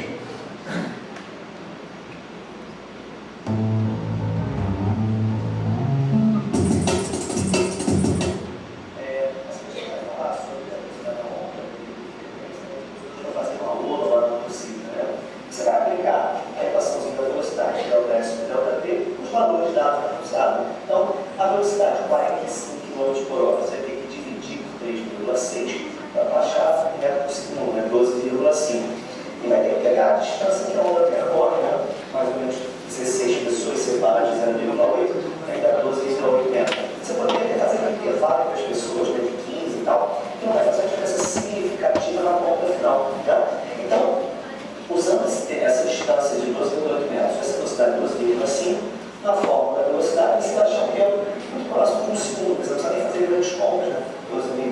Você vai aplicar a equaçãozinha da velocidade, delta S e delta T, os valores dados para usado. Então, a velocidade de 45 km por hora, você vai ter que dividir por 3,6 para baixar metro por segundo, né? 12,5. E vai ter que pegar a distância que a onda percorre, né? Mais ou menos 16 pessoas separadas de 0,8, aí dá 12,8 metros. Você poderia ter fazer um intervalo para as pessoas, né, de 15 e tal, que não vai fazer uma diferença significativa na ponta final. Né? Então, usando essa distância de 12,8 metros, essa velocidade de 12,5, na fórmula da velocidade, você vai achar um tempo muito próximo de um segundo, você não precisa nem fazer grandes contas, né? 12,8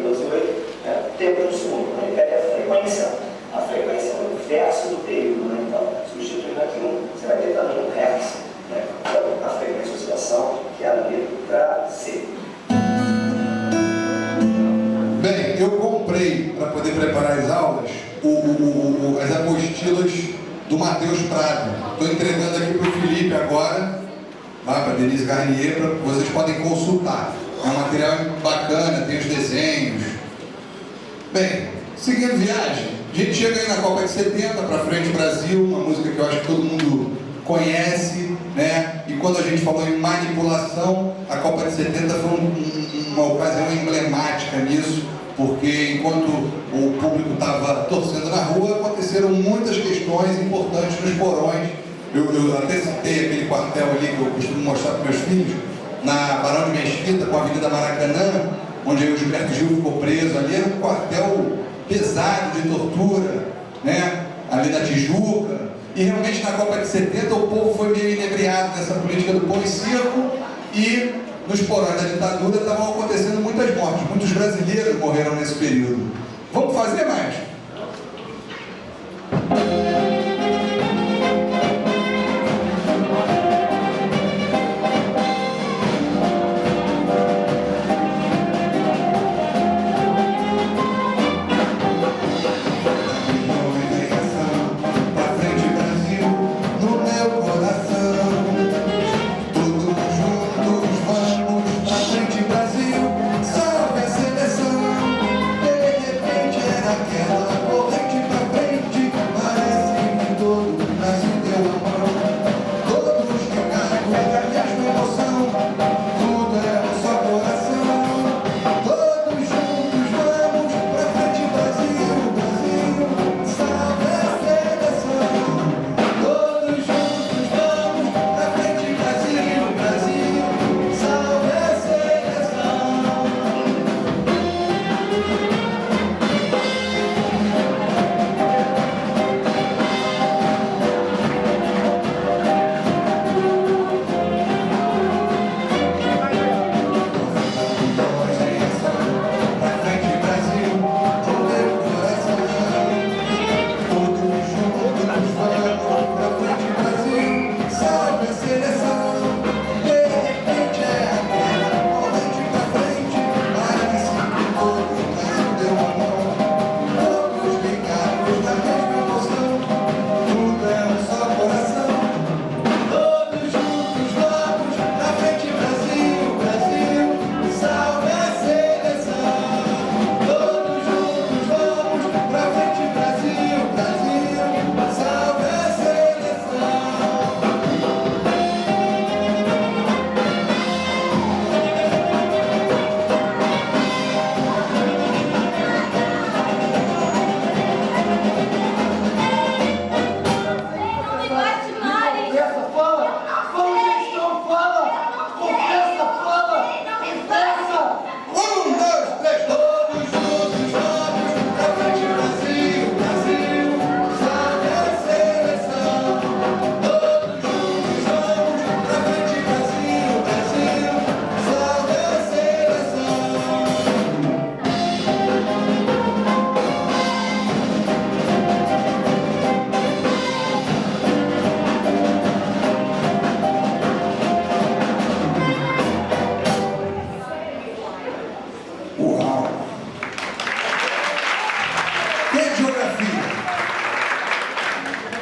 do Matheus Prado. Estou entregando aqui para o Felipe agora, para a Denise Garnier, para vocês podem consultar. É um material bacana, tem os desenhos. Bem, seguindo viagem, a gente chega aí na Copa de 70, para Frente Brasil, uma música que eu acho que todo mundo conhece, né? E quando a gente falou em manipulação, a Copa de 70 foi uma ocasião emblemática nisso, porque enquanto o público estava torcendo na rua, aconteceram muitas questões importantes nos porões. Eu até citei aquele quartel ali que eu costumo mostrar para meus filhos, na Barão de Mesquita, com a Avenida Maracanã, onde o Gilberto Gil ficou preso. Ali era um quartel pesado de tortura, né? Ali na Tijuca. E realmente na Copa de 70 o povo foi meio inebriado nessa política do pão e circo, e nos porões da ditadura estavam acontecendo muitas mortes. Muitos brasileiros morreram nesse período. Vamos fazer mais?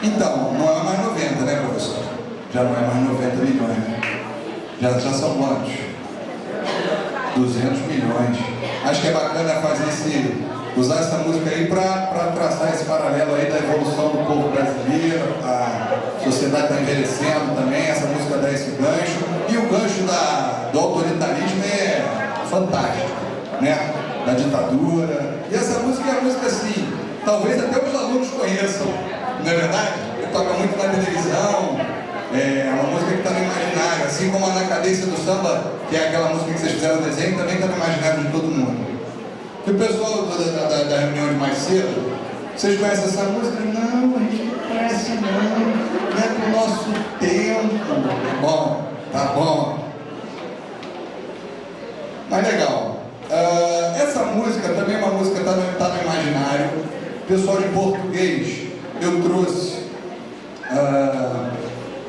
Então, não é mais 90, né, professor? Já não é mais 90 milhões, né? Já são quantos? 200 milhões. Acho que é bacana usar essa música aí para traçar esse paralelo aí da evolução do povo brasileiro. A sociedade está envelhecendo também, essa música dá esse gancho. E o gancho do autoritarismo é fantástico, né? Da ditadura. E essa música é uma música assim, talvez até os alunos conheçam, não é verdade? Ele toca muito na televisão, é uma música que está no imaginário, assim como a Na Cadência do Samba, que é aquela música que vocês fizeram no desenho, também está no imaginário de todo mundo. E o pessoal da reunião de mais cedo, vocês conhecem essa música? Não, a gente não conhece não é do nosso tempo. Tá bom. Mas legal. Essa música também é uma música que está no imaginário. Pessoal de português, eu trouxe.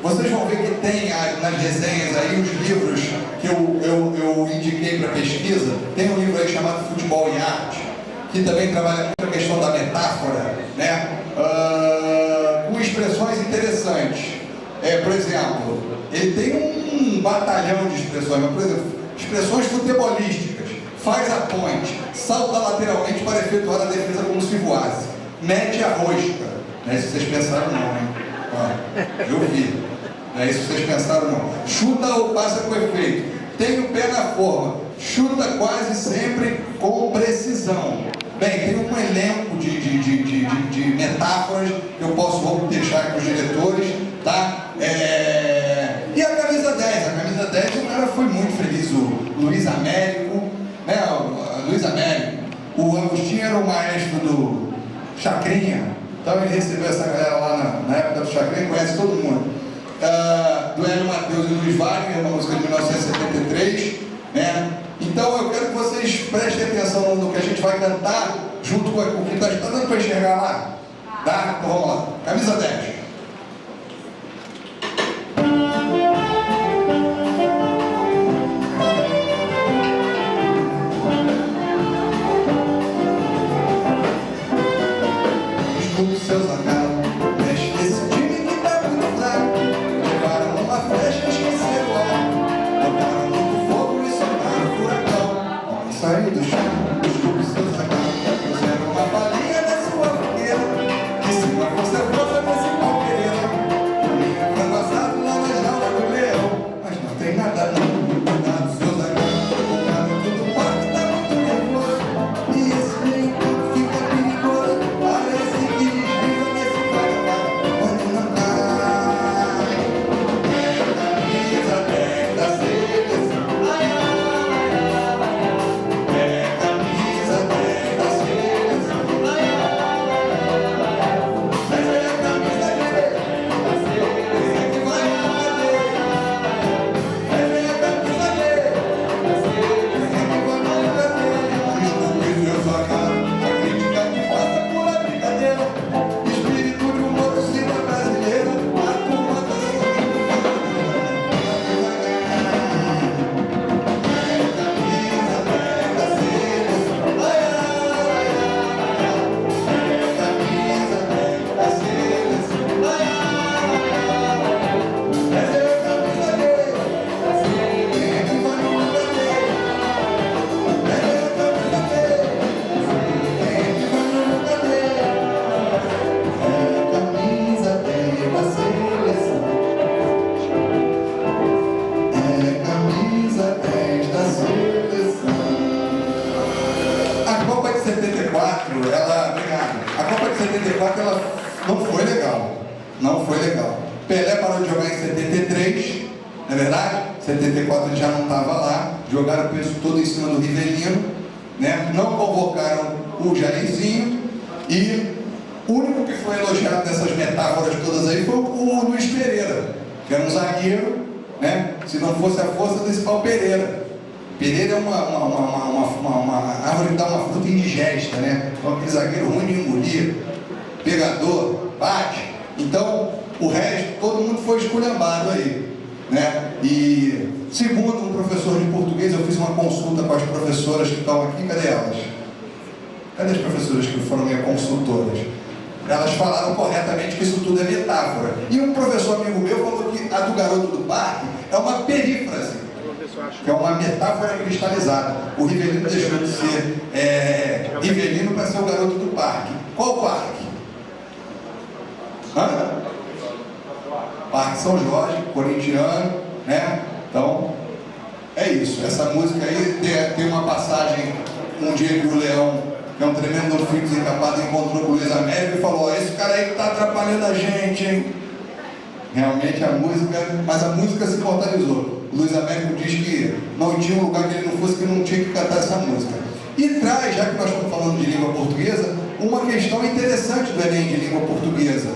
Vocês vão ver que tem nas resenhas aí os livros que eu indiquei para pesquisa. Tem um livro aí chamado Futebol e Arte, que também trabalha muito a questão da metáfora, né? Com expressões interessantes. Por exemplo, ele tem um batalhão de expressões, mas, por exemplo, expressões futebolísticas. Faz a ponte, salta lateralmente para efetuar a defesa como se voasse. Mete a rosca. Não é isso que vocês pensaram não, hein? Eu vi. Não é isso que vocês pensaram não. Chuta ou passa com efeito. Tem o pé na forma. Chuta quase sempre com precisão. Bem, tem um elenco de metáforas que eu posso deixar aqui para os diretores, tá? E a camisa 10? A camisa 10 o cara foi muito feliz, o Luiz Américo, né? O Luiz Américo. O Agostinho era o maestro do Chacrinha, então ele recebeu essa galera lá na época do Chacrinha, conhece todo mundo. Do Hélio Mateus e Luiz Wagner, uma música de 1973, né? Então eu quero que vocês prestem atenção no que a gente vai cantar junto com o que está dando para enxergar lá. Tá? Então vamos lá. Camisa 10. Escuta os seus acalos, mexe nesse time que tá muito fraco. Levaram uma flecha, esqueceram o ar. Botaram muito fogo e soltaram furacão. Saiu do chão, escuta os seus acalos. Puseram uma balinha na sua fogueira. E se não fosse a força desse palqueira, caminho frango assado lá na jaula do leão. Mas não tem nada não. Cuidado dos seus acalos. Botaram tudo para que tá muito nervoso. E esse meio fica perigoso. Parece que desvia nesse vagabundo. Quando não cai. Camisa 10 da seleção. Camisa 10 da seleção. Mas é a camisa 10 da seleção que vai na cadeia. Mas é a camisa 10 da seleção que vai na cadeia. Desculpe seu sacado, a crítica que faça pura brincadeira. Espírito de humor do cinema brasileiro, a turma tá sorrindo. Camisa 10 da seleção. Camisa 10 da seleção. Essa é a camisa 10 da seleção. Quem é que vai no cadeia? Essa é a camisa 10 da seleção. Quem é que vai no cadeia? Camisa 10 da seleção. Camisa 10 da seleção. A Copa de 74, obrigado. A Copa de 74, ela não foi legal. Não foi legal. Pelé parou de jogar em 73, não é verdade? 74 ele já não estava lá. Jogaram o peso todo em cima do Rivelino, né? Não convocaram o Jairzinho. E o único que foi elogiado nessas metáforas todas aí foi o Luiz Pereira, que era um zagueiro, né? Se não fosse a força desse pau Pereira. Pereira é uma árvore que dá uma fruta indigesta, né? Então aquele zagueiro ruim de engolir, pegador, bate. Então o resto, todo mundo foi esculhambado aí, né? E segundo um professor de português, eu fiz uma consulta com as professoras que estão aqui, cadê elas? Cadê as professoras que foram minhas consultoras? Elas falaram corretamente que isso tudo é metáfora. E um professor amigo meu falou que a do garoto do parque é uma perífrase, que é uma metáfora cristalizada. O Rivelino deixou de ser Rivelino para ser o garoto do parque. Qual parque? Parque São Jorge, corintiano, né? Então, é isso. Essa música aí tem uma passagem, um dia que o Leão, que é um tremendo filho desencapado, encontrou com o Luiz Américo e falou: esse cara aí que tá atrapalhando a gente, hein? Realmente a música, mas a música se imortalizou. O Luiz Américo diz que não tinha um lugar que ele não fosse, que não tinha que cantar essa música. E traz, já que nós estamos falando de língua portuguesa, uma questão interessante do Enem de língua portuguesa,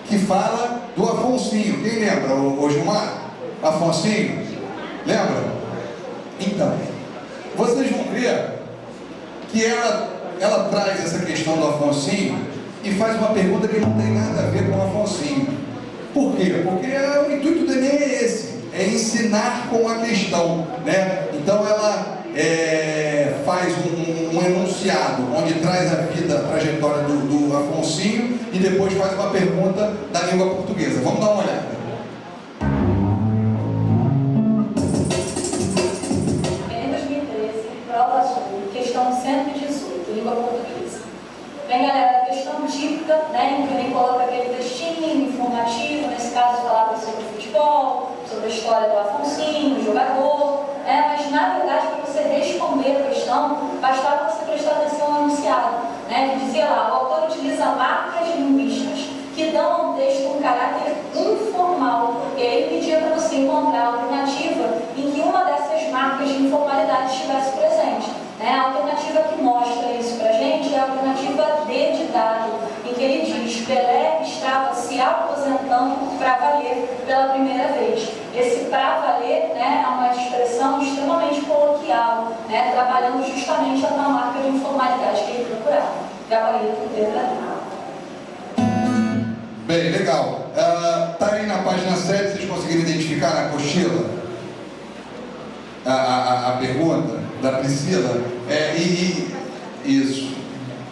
que fala do Afonsinho. Quem lembra? O Gilmar? Afonsinho? Lembra? Então, vocês vão ver que ela traz essa questão do Afonsinho e faz uma pergunta que não tem nada a ver com o Afonsinho. Por quê? Porque o intuito do Enem é esse, é ensinar com a questão, né? Então ela faz um enunciado onde traz a vida, a trajetória do Afonsinho, e depois faz uma pergunta da língua portuguesa. Vamos dar uma olhada. Em 2013, prova azul, questão 118, língua portuguesa. Bem, galera, questão típica, né, em que ele coloca aquele textinho informativo, nesse caso falava sobre futebol, sobre a história do Afonsinho, jogador, mas na verdade, para você responder a questão, bastava você prestar atenção ao enunciado, né, que dizia lá, o autor utiliza marcas linguísticas que dão ao texto um caráter informal, e aí ele pedia para você encontrar a alternativa em que uma dessas marcas de informalidade estivesse presente. A alternativa que mostra isso para a gente é a alternativa D de dado, em que ele diz: Pelé estava se aposentando para valer pela primeira vez. Esse para valer é uma expressão extremamente coloquial, trabalhando justamente a tal marca de informalidade que ele procurava. Gabarito D. Bem, legal. Tá aí na página 7, vocês conseguiram identificar na apostila a pergunta da Priscila? Isso.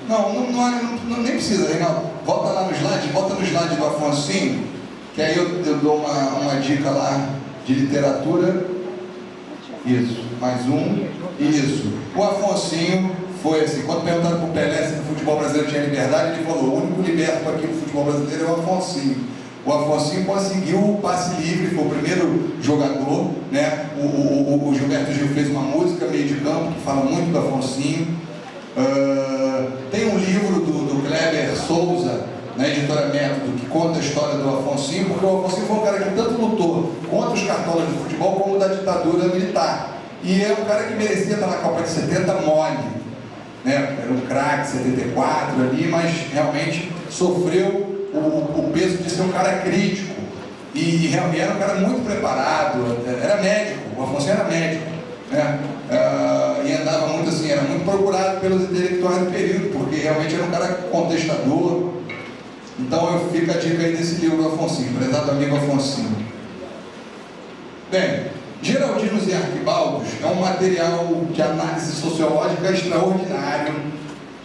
Não, nem precisa, Reinaldo. Volta lá no slide, bota no slide do Afonsinho, que aí eu dou uma dica lá de literatura. Isso, mais um. Isso. O Afonsinho foi assim, quando perguntaram para o Pelé se no futebol brasileiro tinha liberdade, ele falou: o único liberto aqui no futebol brasileiro é o Afonsinho. O Afonsinho conseguiu o passe livre, foi o primeiro jogador, né? O Gilberto Gil fez uma música, Meio de Campo, que fala muito do Afonsinho. Tem um livro do Kleber Souza, na editora Método, que conta a história do Afonsinho, porque o Afonsinho foi um cara que tanto lutou contra os cartolas de futebol como da ditadura militar. E é um cara que merecia estar na Copa de 70 mole, né? Era um craque, 74 ali, mas realmente sofreu o peso de ser um cara crítico e era um cara muito preparado, era médico, o Afonso era médico, né? E andava muito assim, era muito procurado pelos intelectuais do período, porque realmente era um cara contestador. Então fica a dica aí desse livro do Afonsinho, prezado amigo Afonsinho. Bem, Geraldinos e Arquibaldos é um material de análise sociológica extraordinário,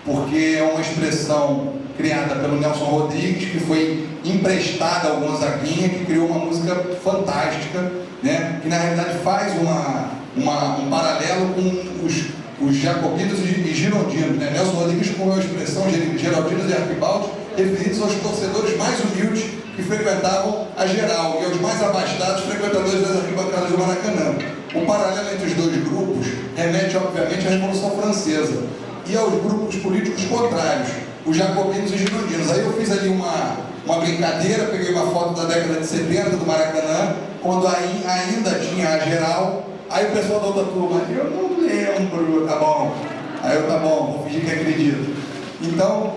porque é uma expressão criada pelo Nelson Rodrigues, que foi emprestada ao Gonzaguinha, que criou uma música fantástica, né? Que na realidade faz um paralelo com os jacobinos e girondinos, né? Nelson Rodrigues com a expressão Geraldinos e Arquibaldos, referidos aos torcedores mais humildes que frequentavam a geral e aos mais abastados frequentadores das arquibancadas do Maracanã. O paralelo entre os dois grupos remete, obviamente, à Revolução Francesa e aos grupos políticos contrários, os jacobinos e girondinos. Aí eu fiz ali uma brincadeira, peguei uma foto da década de 70 do Maracanã, quando ainda tinha a geral. Aí o pessoal da outra turma: eu não lembro. Tá bom. Aí eu: tá bom, vou fingir que acredito. Então,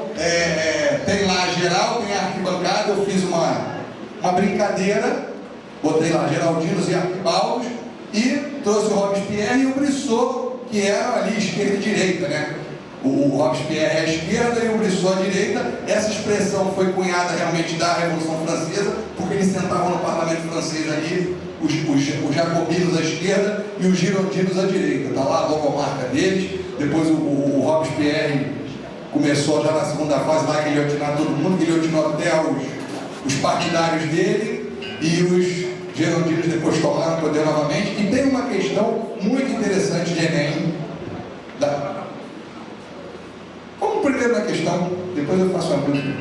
tem lá a geral, tem a arquibancada. Eu fiz uma brincadeira, botei lá Geraldinos e Arquibaldos e trouxe o Robespierre e o Brissot, que eram ali esquerda e direita, né? O Robespierre é a esquerda e o Brissot à direita. Essa expressão foi cunhada realmente da Revolução Francesa, porque eles sentavam no parlamento francês ali, os jacobinos à esquerda e os girondinos à direita. Está lá a logomarca deles. Depois o Robespierre começou já na segunda fase lá, guilhotinar todo mundo, guilhotinou até os partidários dele, e os girondinos depois tomaram o poder novamente. E tem uma questão muito interessante de Enem. Vamos primeiro na questão, depois eu faço a música.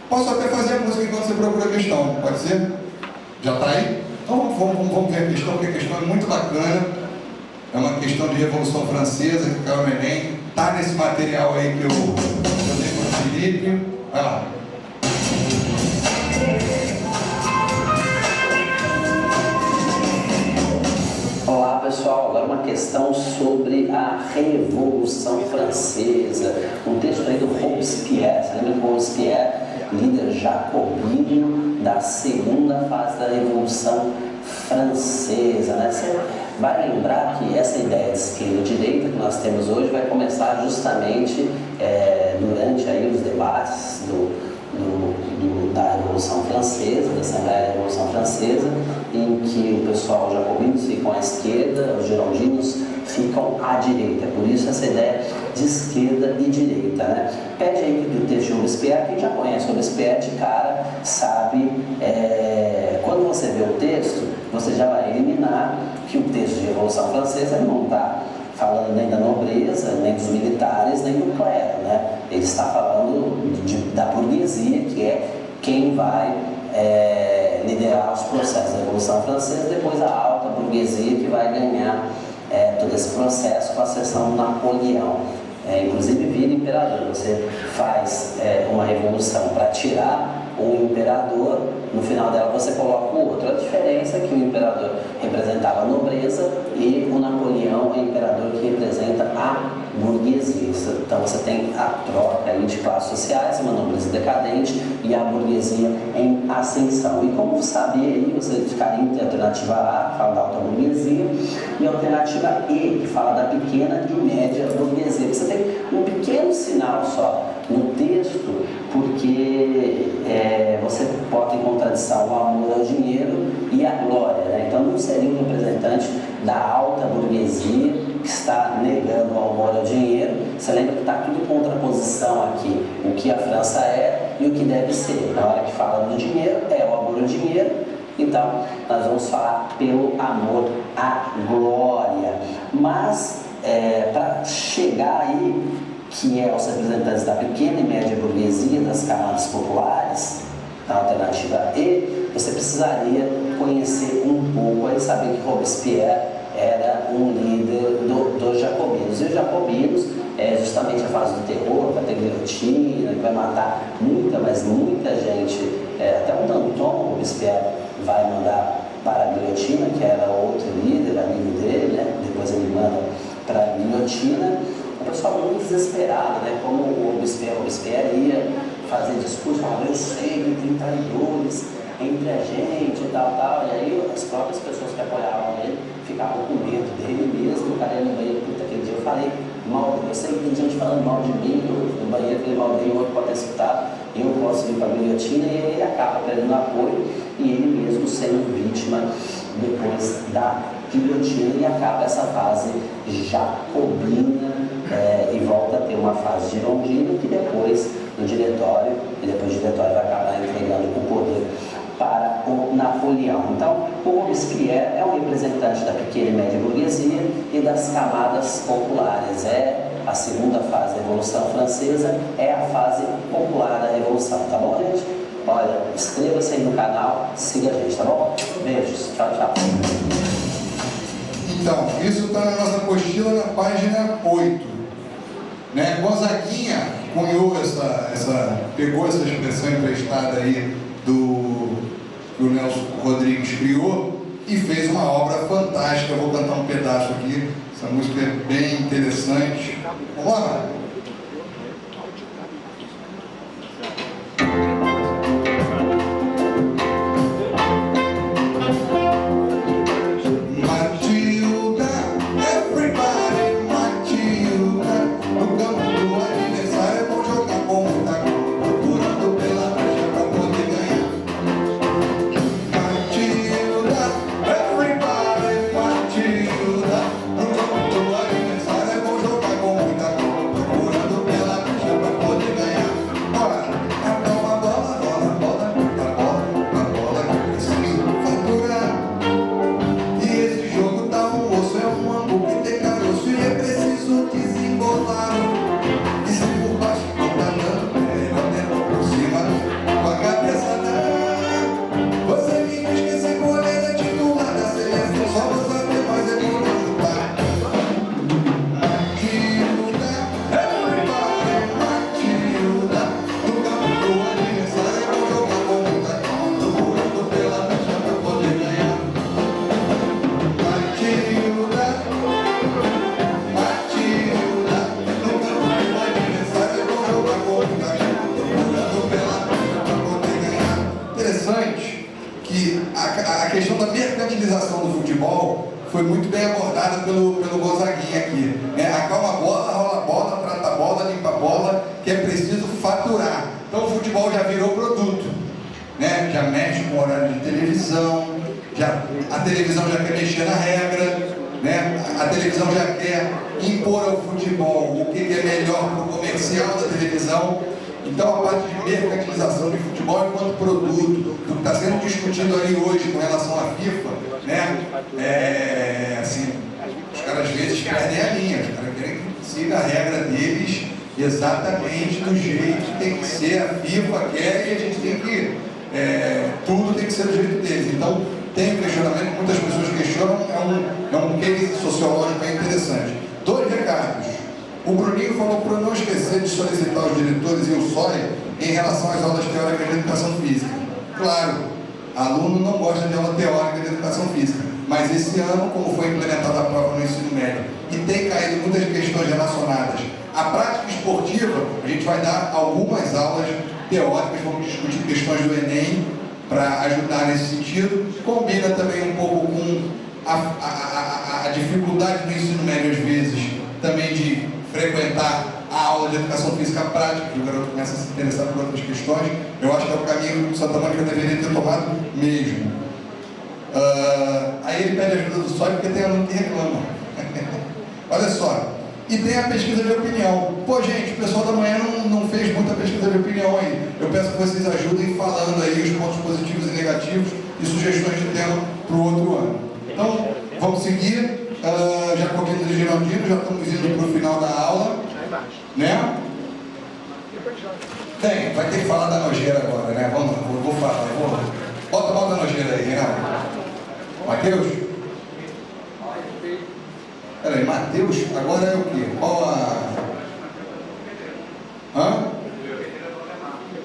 Posso até fazer a música enquanto você procura a questão, pode ser? Já está aí? Então vamos ver a questão, porque a questão é muito bacana. É uma questão de Revolução Francesa que caiu no Enem. Está nesse material aí que eu dei para o Felipe. Vai lá. Olá pessoal, agora uma questão sobre a Revolução Francesa. Um texto aí do Robespierre. Você lembra do Robespierre, líder jacobino da segunda fase da Revolução Francesa, né? Você vai lembrar que essa ideia de esquerda e direita que nós temos hoje vai começar justamente durante aí os debates da Revolução Francesa, da Assembleia da Revolução Francesa, em que o pessoal jacobinos ficam à esquerda, os girondinos ficam à direita. Por isso essa ideia de esquerda e direita, né? Pede aí do texto de Robespierre, quem já conhece Robespierre de cara sabe, quando você vê o texto, você já vai eliminar que o texto de Revolução Francesa não está falando nem da nobreza, nem dos militares, nem do clero, né? Ele está falando da burguesia, que é quem vai liderar os processos da Revolução Francesa, depois a alta burguesia que vai ganhar todo esse processo com a ascensão do Napoleão. Inclusive vira imperador. Você faz uma revolução para tirar um imperador, no final dela você coloca o outro. A diferença é que o imperador representava a nobreza e o Napoleão é o imperador que representa a burguesia. Então você tem a troca aí de classes sociais, uma nobreza decadente e a burguesia em ascensão. E como saber aí, você ficaria entre a alternativa A, que fala da alta burguesia, e a alternativa E, que fala da pequena e média burguesia. Você tem um pequeno sinal só no texto, porque você bota em contradição o amor ao dinheiro e a glória, né? Então não seria um representante da alta burguesia que está negando o amor ao dinheiro. Você lembra que está tudo em contraposição aqui, o que a França é e o que deve ser. Na hora que fala do dinheiro, é o amor ao dinheiro. Então nós vamos falar pelo amor à glória. Mas para chegar aí, que é os representantes da pequena e média burguesia, das camadas populares, na alternativa E, você precisaria conhecer um pouco e saber que Robespierre era um líder dos jacobinos. E os jacobinos é justamente a fase do terror, vai ter guilhotina, que vai matar muita, mas muita gente. Até o Danton, Robespierre vai mandar para a guilhotina, que era outro líder, amigo dele, né? Depois ele manda para a guilhotina. O pessoal muito desesperado, né? Como o Robespierre ia fazer discurso, falando, eu sei que tem traidores entre a gente e tal, e aí as próprias pessoas que apoiavam ele ficavam com medo dele mesmo. O cara ia no banheiro, aquele dia eu falei mal, eu sei que tem gente falando mal de mim no banheiro, aquele mal dele, o outro pode ter escutado, eu posso ir para a guilhotina, e ele acaba perdendo apoio, e ele mesmo sendo vítima depois da guilhotina, e acaba essa fase jacobina, e volta a ter uma fase girondina, que depois no diretório, e depois o diretório vai acabar entregando o poder para o Napoleão. Então, o Robespierre é um representante da pequena e média burguesia e das camadas populares. É a segunda fase da Revolução Francesa, é a fase popular da Revolução, tá bom, gente? Olha, inscreva-se aí no canal, siga a gente, tá bom? Beijos, tchau, tchau. Então, isso está na nossa apostila na página 8. Né? Gonzaguinha cunhou pegou essa expressão emprestada aí que o Nelson Rodrigues criou e fez uma obra fantástica. Eu vou cantar um pedaço aqui, essa música é bem interessante. Vamos lá? A questão da mercantilização do futebol foi muito bem abordada pelo Gonzaguinha aqui. Acalma a bola, rola a bola, trata a bola, limpa a bola, que é preciso faturar. Então o futebol já virou produto, né? Já mexe com o horário de televisão, a televisão já quer mexer na regra, né? A televisão já quer impor ao futebol o que é melhor para o comercial da televisão. Então, a parte de mercantilização de futebol enquanto produto, do que está sendo discutido aí hoje com relação à FIFA, né? Assim, os caras às vezes perdem a linha, os caras querem que siga a regra deles exatamente do jeito que tem que ser, a FIFA quer, e a gente tem que, tudo tem que ser do jeito deles. Então, tem um questionamento, muitas pessoas questionam, é um case sociológico bem interessante. 2 recados. O Bruninho falou para eu não esquecer de solicitar os diretores e o SOI em relação às aulas teóricas de educação física. Claro, aluno não gosta de aula teórica de educação física, mas esse ano, como foi implementada a prova no ensino médio e tem caído muitas questões relacionadas à prática esportiva, a gente vai dar algumas aulas teóricas, vamos discutir questões do Enem para ajudar nesse sentido. Combina também um pouco com a dificuldade no ensino médio, às vezes, também de frequentar a aula de educação física prática, que o garoto começa a se interessar por outras questões. Eu acho que é o caminho que Santa Mônica deveria ter tomado mesmo. Aí ele pede ajuda do SOI porque tem aluno que reclama. Olha só. E tem a pesquisa de opinião. Pô, gente, o pessoal da manhã não fez muita pesquisa de opinião aí. Eu peço que vocês ajudem falando aí os pontos positivos e negativos e sugestões de tema para o outro ano. Então, vamos seguir. Jacobino de Geraldino, já estamos indo para o final da aula, né? Vai ter que falar da nojeira agora, né? Vou falar. Bota a nojeira aí, Renato. Mateus? Peraí, Mateus, agora é o quê? Qual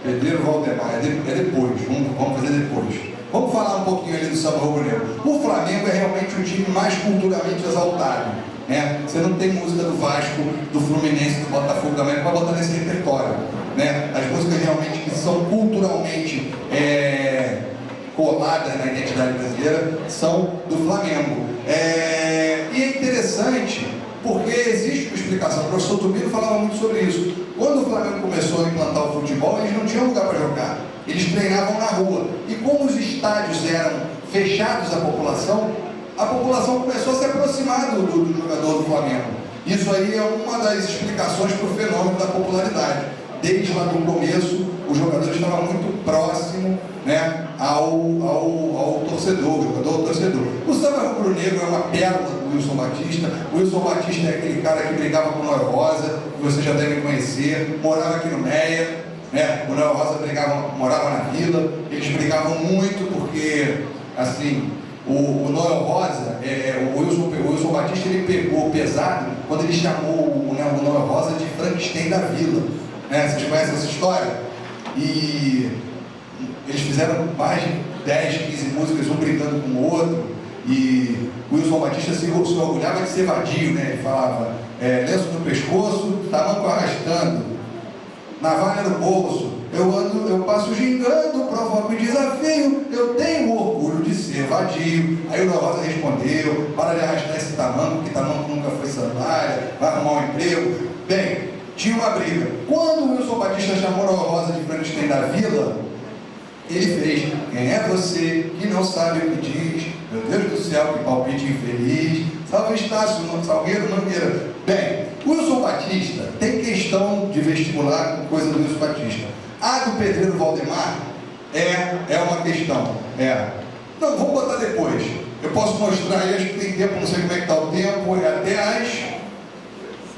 Pedreiro Valdemar, é depois, vamos fazer depois. Vamos falar um pouquinho ali do samba rubro-negro. O Flamengo é realmente o time mais culturalmente exaltado, né? Você não tem música do Vasco, do Fluminense, do Botafogo da América para botar nesse repertório, né? As músicas realmente que são culturalmente coladas na identidade brasileira são do Flamengo. E é interessante porque existe uma explicação. O professor Tubino falava muito sobre isso. Quando o Flamengo começou a implantar o futebol, eles não tinham lugar para jogar. Eles treinavam na rua. E como os estádios eram fechados à população, a população começou a se aproximar do jogador do Flamengo. Isso aí é uma das explicações para o fenômeno da popularidade. Desde lá do começo, o jogador estava muito próximo, né, ao torcedor, o jogador ao torcedor. O samba rubro-negro é uma pérola do Wilson Batista. O Wilson Batista é aquele cara que brigava com o Noel Rosa, que vocês já devem conhecer, morava aqui no Meia, né? O Noel Rosa morava na Vila, eles brigavam muito porque, assim, o Noel Rosa, o Wilson Batista, ele pegou pesado quando ele chamou o Noel Rosa de Frankenstein da Vila, né? Vocês conhecem essa história? E eles fizeram mais de 10, 15 músicas, um brigando com o outro, e o Wilson Batista se orgulhava de ser vadio, né? Ele falava, lenço no pescoço, tamanco arrastando, navalha no bolso, eu passo gingando, provoco desafio, eu tenho orgulho de ser vadio. Aí o Noel Rosa respondeu, para de arrastar esse tamanco, que tamanco nunca foi sandália, vai arrumar um emprego. Bem, tinha uma briga. Quando o Wilson Batista chamou o Noel Rosa de Frankenstein da Vila, ele fez, quem é você que não sabe o que diz? Meu Deus do céu, que palpite infeliz. Salve Estácio, Salgueiro Mangueira. Bem, o Wilson Batista tem questão de vestibular com coisa do Wilson Batista. A do Pedreiro Valdemar é uma questão. Não, vamos botar depois. Eu posso mostrar aí, acho que tem tempo, não sei como é que está o tempo,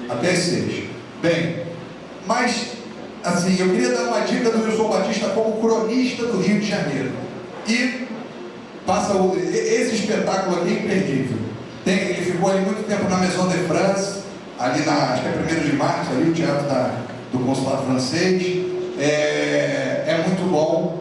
até às 6. Bem, mas assim, eu queria dar uma dica do Wilson Batista como cronista do Rio de Janeiro. E esse espetáculo aqui é imperdível. Ele ficou ali muito tempo na Maison de France, ali acho que é 1º de março, ali o teatro do consulado francês. É muito bom,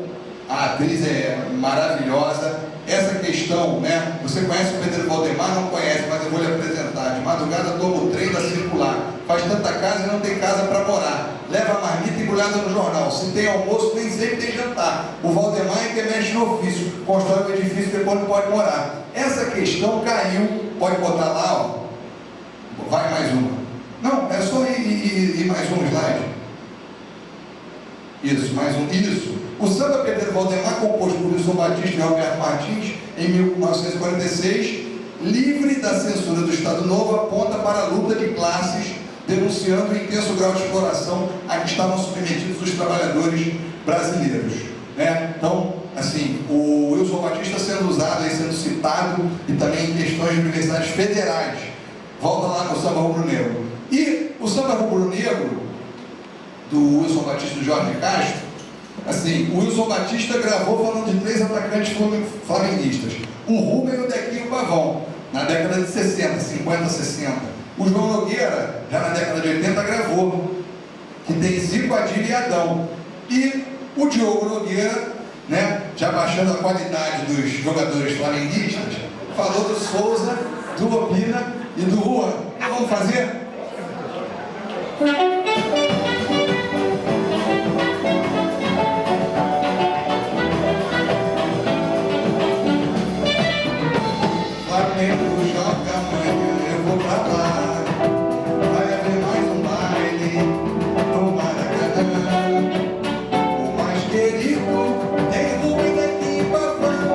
a atriz é maravilhosa. Essa questão, né? Você conhece o Pedreiro Valdemar? Não conhece, mas eu vou lhe apresentar. De madrugada toma o trem da circular. Faz tanta casa e não tem casa para morar. Leva a marmita embrulhada no jornal. Se tem almoço, nem sempre tem jantar. O Valdemar é que mexe no ofício. Constrói o edifício e depois não pode morar. Essa questão caiu. Pode botar lá, ó. Vai mais uma. Não, é só ir mais um slide. Isso, mais um. Isso. O samba Pedreiro Valdemar, composto por Wilson Batista e Roberto Martins, em 1946, livre da censura do Estado Novo, aponta para a luta de classes, denunciando o intenso grau de exploração a que estavam submetidos os trabalhadores brasileiros. Né? Então, assim, o Wilson Batista sendo usado, sendo citado, e também em questões de universidades federais. Volta lá no samba rubro-negro. E o samba rubro-negro, do Wilson Batista e do Jorge Castro, assim, o Wilson Batista gravou falando de 3 atacantes flamenguistas: o Rubem, o Dequinho e o Pavão, na década de 60, 50, 60. O João Nogueira, já na década de 80, gravou, que tem Zico, Adilho e Adão. E o Diogo Nogueira, né, já baixando a qualidade dos jogadores flamenguistas, falou do Souza, do Opina e do Juan. Vamos fazer? Flamengo joga amanhã, eu vou pra lá. Vai haver mais um baile no Maracanã. O mais querido tem Rubem, Dequinho e Pavão.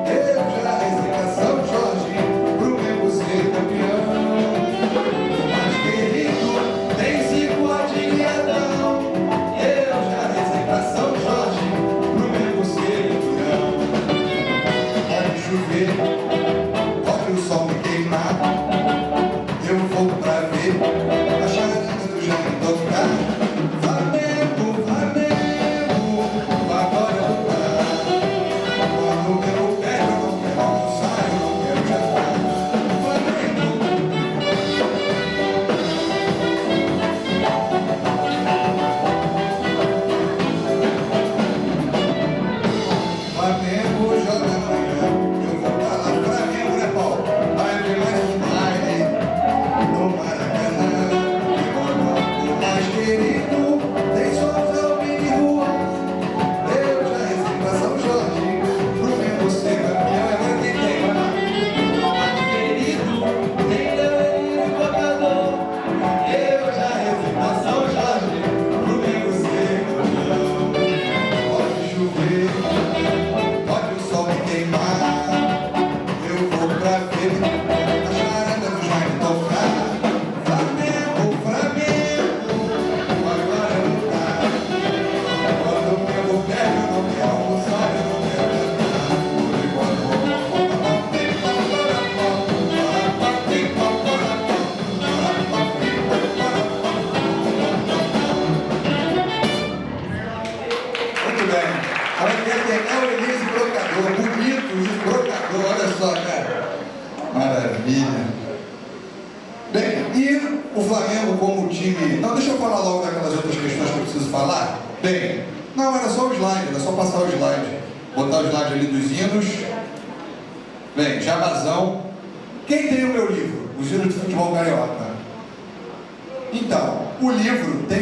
Eu já rezei pra São Jorge pro Mengo ser campeão. O mais querido tem Zico, Adilho e Adão. Eu já rezei pra São Jorge pro Mengo ser campeão. Pode chover, pode o sol me queimar, eu vou pra ver a charanga do Jaime tocar. Flamengo, Flamengo, agora lutar. Quando eu pego, eu não quero almoçar, eu não quero jantar. Flamengo, Flamengo joga amanhã, eu vou pra lá. Flamengo, né, Paulo? Vai haver mais um baile no Maracanã. O mais querido tem Souza, Opina e Juan. Eu já rezei pra São Jorge pro Mengo ser campeão. Agora quem tem? Vai lá. O mais querido tem Danilo e Cocador. Eu já rezei pra São Jorge pro Mengo ser campeão. Pode chover, pode o sol me queimar, eu vou pra ver a charanga do Jaime tocar. Flamengo, Flamengo, agora lutar. Quando o Mengo pega, eu não quero almoçar, eu não quero jantar. Muito bem. Agora eu quero pegar o Elise Brocador, bonito, o Brocador, olha só, cara. Maravilha. Bem, e o Flamengo como time... Não, deixa eu falar logo daquelas outras questões que eu preciso falar. Bem, não, era só o slide, era só passar o slide. Botar o slide ali dos hinos. Bem, jabazão. Quem tem o meu livro? Os hinos de futebol carioca. Então, o livro tem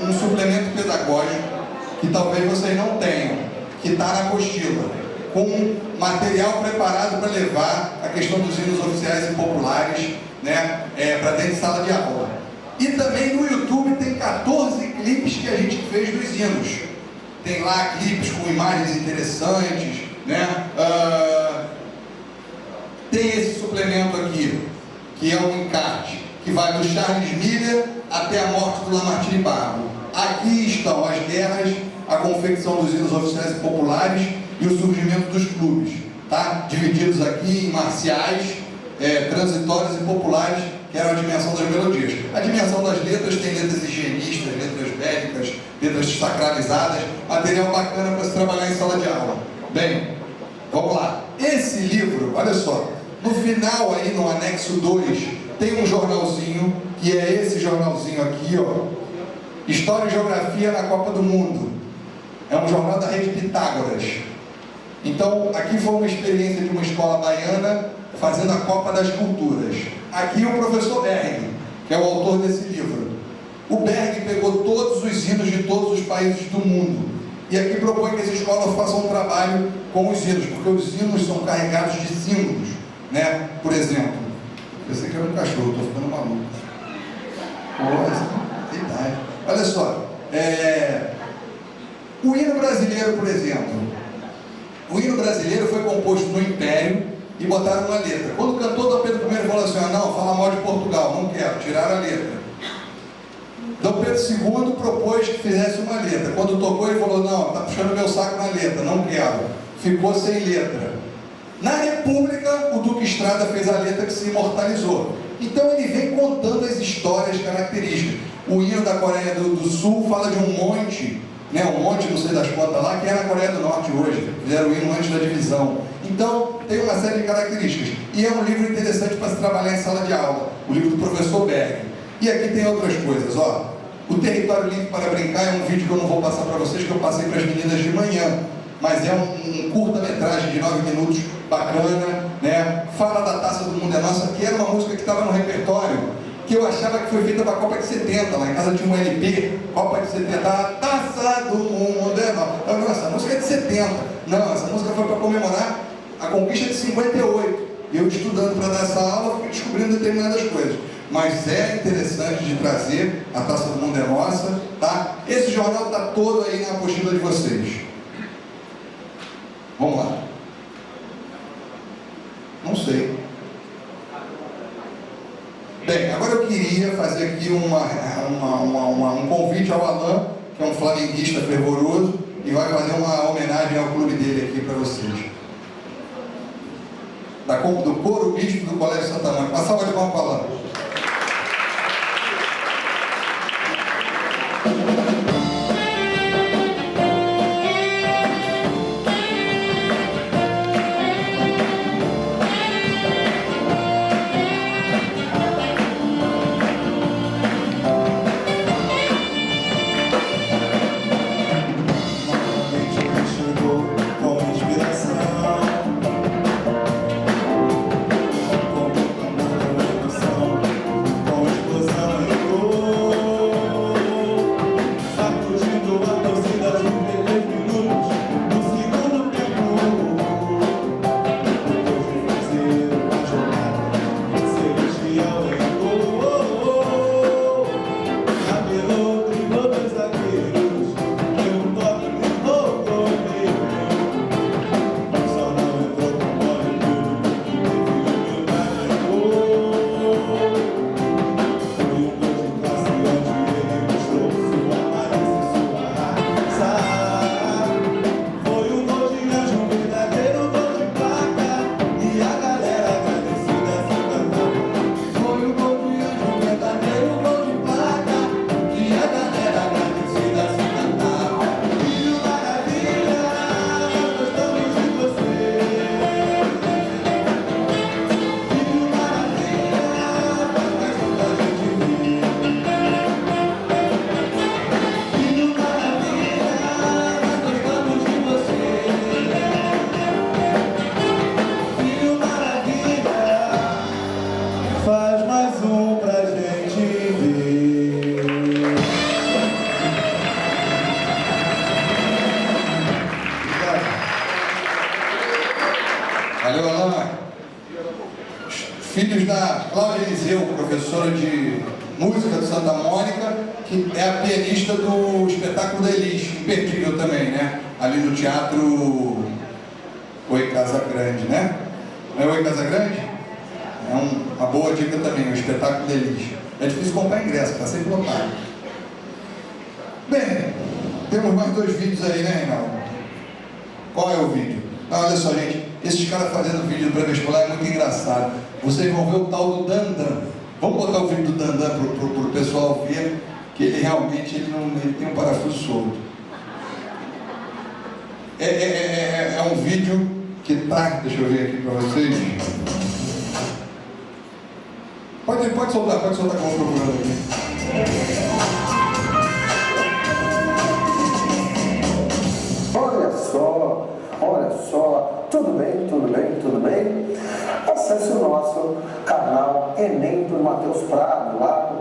um suplemento pedagógico que talvez vocês não tenham, que está na apostila, com material preparado para levar a questão dos hinos oficiais e populares, né, para dentro de sala de aula. E também no YouTube tem 14 clipes que a gente fez dos hinos. Tem lá clipes com imagens interessantes, né? Tem esse suplemento aqui, que é um encarte, que vai do Charles Miller até a morte do Lamartine Barro. Aqui estão as guerras, a confecção dos hinos oficiais e populares e o surgimento dos clubes, tá? Divididos aqui em marciais, transitórios e populares, que eram a dimensão das melodias. A dimensão das letras tem letras higienistas, letras bélicas, letras sacralizadas, material bacana para se trabalhar em sala de aula. Bem, vamos lá. Esse livro, olha só, no final aí, no anexo 2, tem um jornalzinho, que é esse jornalzinho aqui, ó, História e Geografia na Copa do Mundo. É um jornal da Rede Pitágoras. Então, aqui foi uma experiência de uma escola baiana fazendo a Copa das Culturas. Aqui o professor Berg, que é o autor desse livro. O Berg pegou todos os hinos de todos os países do mundo. E aqui propõe que as escolas façam um trabalho com os hinos, porque os hinos são carregados de símbolos, né? Por exemplo, eu sei que era um cachorro, estou ficando maluco. Olha só, o hino brasileiro, por exemplo, o hino brasileiro foi composto no Império, e botaram uma letra. Quando o cantor Dom Pedro I falou assim, não, fala mal de Portugal, não quero, tiraram a letra. Dom Pedro II propôs que fizesse uma letra. Quando tocou, ele falou, não, está puxando meu saco na letra, não quero. Ficou sem letra. Na República, o Duque Estrada fez a letra que se imortalizou. Então ele vem contando as histórias características. O hino da Coreia do Sul fala de um monte, né, um monte, não sei das quantas lá, que é na Coreia do Norte hoje. Fizeram o hino antes da divisão. Então, tem uma série de características. E é um livro interessante para se trabalhar em sala de aula. O livro do professor Berg. E aqui tem outras coisas, ó. O Território Limpo para Brincar é um vídeo que eu não vou passar para vocês, que eu passei para as meninas de manhã. Mas é um curta-metragem de 9 minutos, bacana, né? Fala da Taça do Mundo é Nossa, que era uma música que estava no repertório, que eu achava que foi feita para a Copa de 70. Lá em casa tinha um LP, Copa de 70, a Taça do Mundo é Nossa. Eu falei, essa música é de 70. Não, essa música foi para comemorar a conquista de 58. E eu estudando para dar essa aula, fui descobrindo determinadas coisas. Mas é interessante de trazer a Taça do Mundo é Nossa, tá? Esse jornal está todo aí na apostila de vocês. Vamos lá. Não sei. Bem, agora eu queria fazer aqui um convite ao Alain, que é um flamenguista fervoroso, e vai fazer uma homenagem ao clube dele aqui para vocês. Do Coro Bispo do Colégio Santa Mônica. Uma salva de palmas para o Alain. Valeu, Alain. Filhos da Cláudia Eliseu, professora de música de Santa Mônica, que é a pianista do espetáculo da Elis, imperdível também, né? Ali no Teatro Oi Casa Grande, né? Não é Oi Casa Grande? É uma boa dica também, o espetáculo da Elis. É difícil comprar ingresso, está sempre lotado. Bem, temos mais 2 vídeos aí, né, Reinaldo? Qual é o vídeo? Olha só, gente, esses caras fazendo vídeo do pré-vestibular é muito engraçado. Vocês vão ver o tal do Dandan. Vamos botar o vídeo do Dandan para o pessoal ver que ele realmente ele tem um parafuso solto. É um vídeo que tá, deixa eu ver aqui para vocês. Pode soltar que eu vou procurando aqui. Olha só, tudo bem? Acesse o nosso canal Enem por Matheus Prado, lá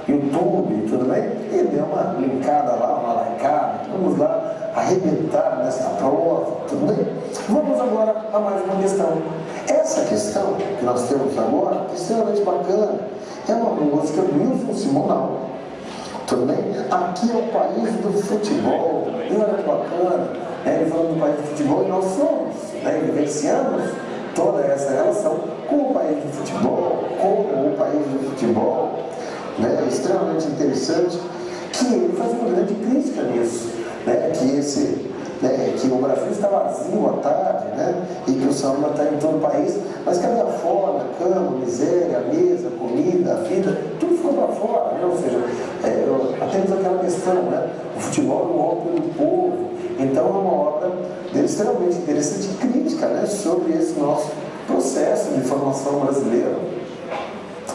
no YouTube, tudo bem? E dê uma linkada lá, uma likeada, vamos lá arrebentar nesta prova, tudo bem? Vamos agora a mais uma questão. Essa questão que nós temos agora é extremamente bacana, é uma música do Wilson Simonal, tudo bem? Aqui é o país do futebol, e olha que bacana. Ele falando do país do futebol, e nós somos, vivenciamos toda essa relação com o país do futebol, como o país do futebol, né, extremamente interessante, que ele faz uma grande crítica nisso, né, que o Brasil está vazio à tarde, né, e que o samba está em todo o país, mas que a fora, a cama, a miséria, a mesa, a comida, a vida, tudo ficou para fora, né? Ou seja, temos aquela questão, né, o futebol é uma obra do povo, então é uma obra extremamente interessante e crítica, né, sobre esse nosso processo de formação brasileira,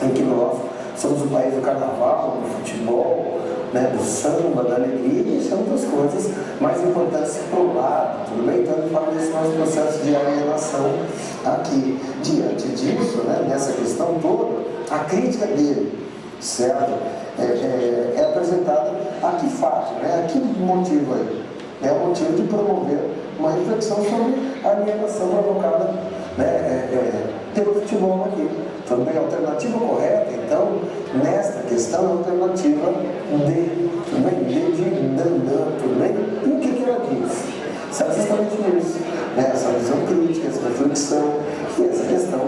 em que nós somos o país do carnaval, do futebol, né, do samba, da alegria, e deixamos as coisas mais importantes para o lado, tudo bem? Então ele fala desse nosso processo de alienação aqui. Diante disso, né, nessa questão toda, a crítica dele, certo? É apresentada a que fato, né? A que motivo aí? É o motivo de promover uma reflexão sobre a alienação provocada, né, pelo futebol aqui. Tudo bem? A alternativa correta, então, nesta questão, é a alternativa tudo bem? E o que ela diz? Sabe justamente isso, né? Essa visão crítica, essa reflexão, e essa questão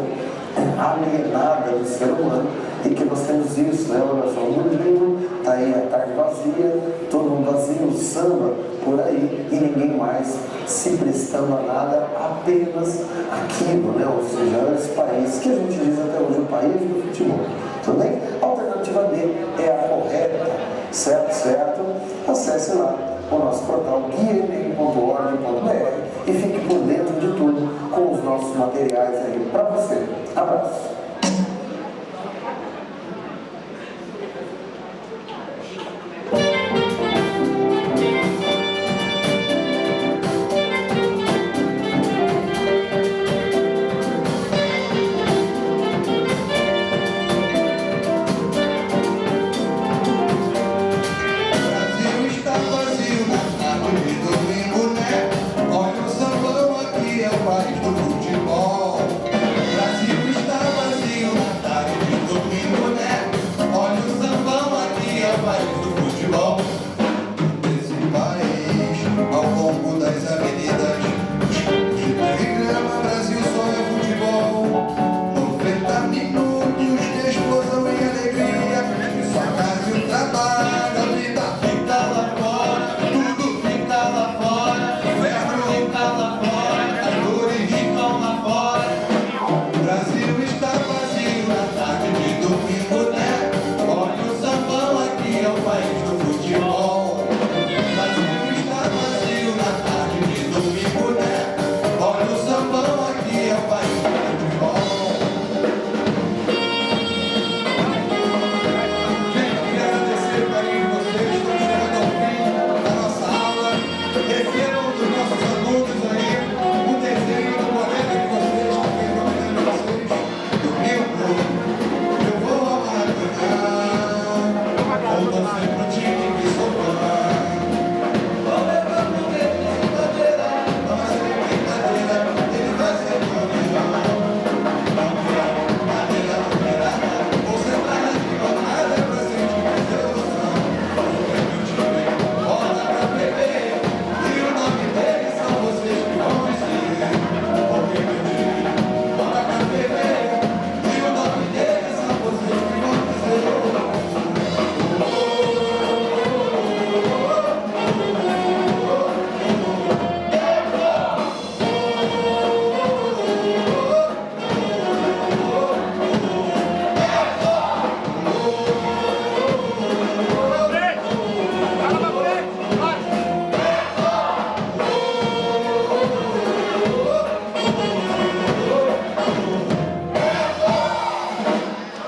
alienada do ser humano, e que nós temos isso, né? Olha só, o mundo está aí a tarde vazia, todo mundo vazio, o samba por aí, e ninguém mais se prestando a nada, apenas aquilo, né? Ou seja, esse país que a gente diz até hoje, o país do futebol. Tudo bem? A alternativa D é a correta, certo? Acesse lá o nosso portal guienem.org.br e fique por dentro de tudo com os nossos materiais aí para você. Abraço!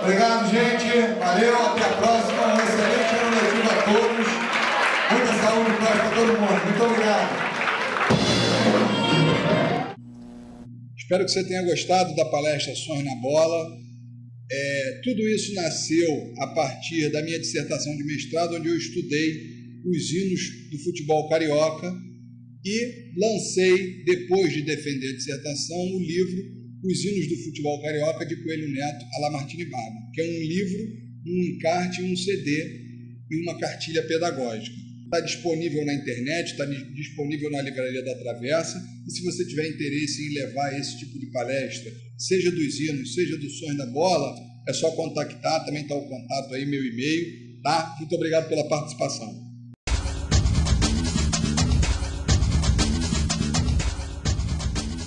Obrigado, gente. Valeu, até a próxima. Um excelente ano letivo a todos. Muita saúde e paz para todo mundo. Muito obrigado. Espero que você tenha gostado da palestra Sonhos na Bola. Tudo isso nasceu a partir da minha dissertação de mestrado, onde eu estudei os hinos do futebol carioca e lancei, depois de defender a dissertação, o livro Os Hinos do Futebol Carioca, de Coelho Neto a Lamartine Barba, que é um livro, um encarte, um CD e uma cartilha pedagógica. está disponível na internet, está disponível na Livraria da Travessa, e se você tiver interesse em levar esse tipo de palestra, seja dos hinos, seja dos Sons da Bola, é só contactar, também está o contato aí, meu e-mail, tá? Muito obrigado pela participação.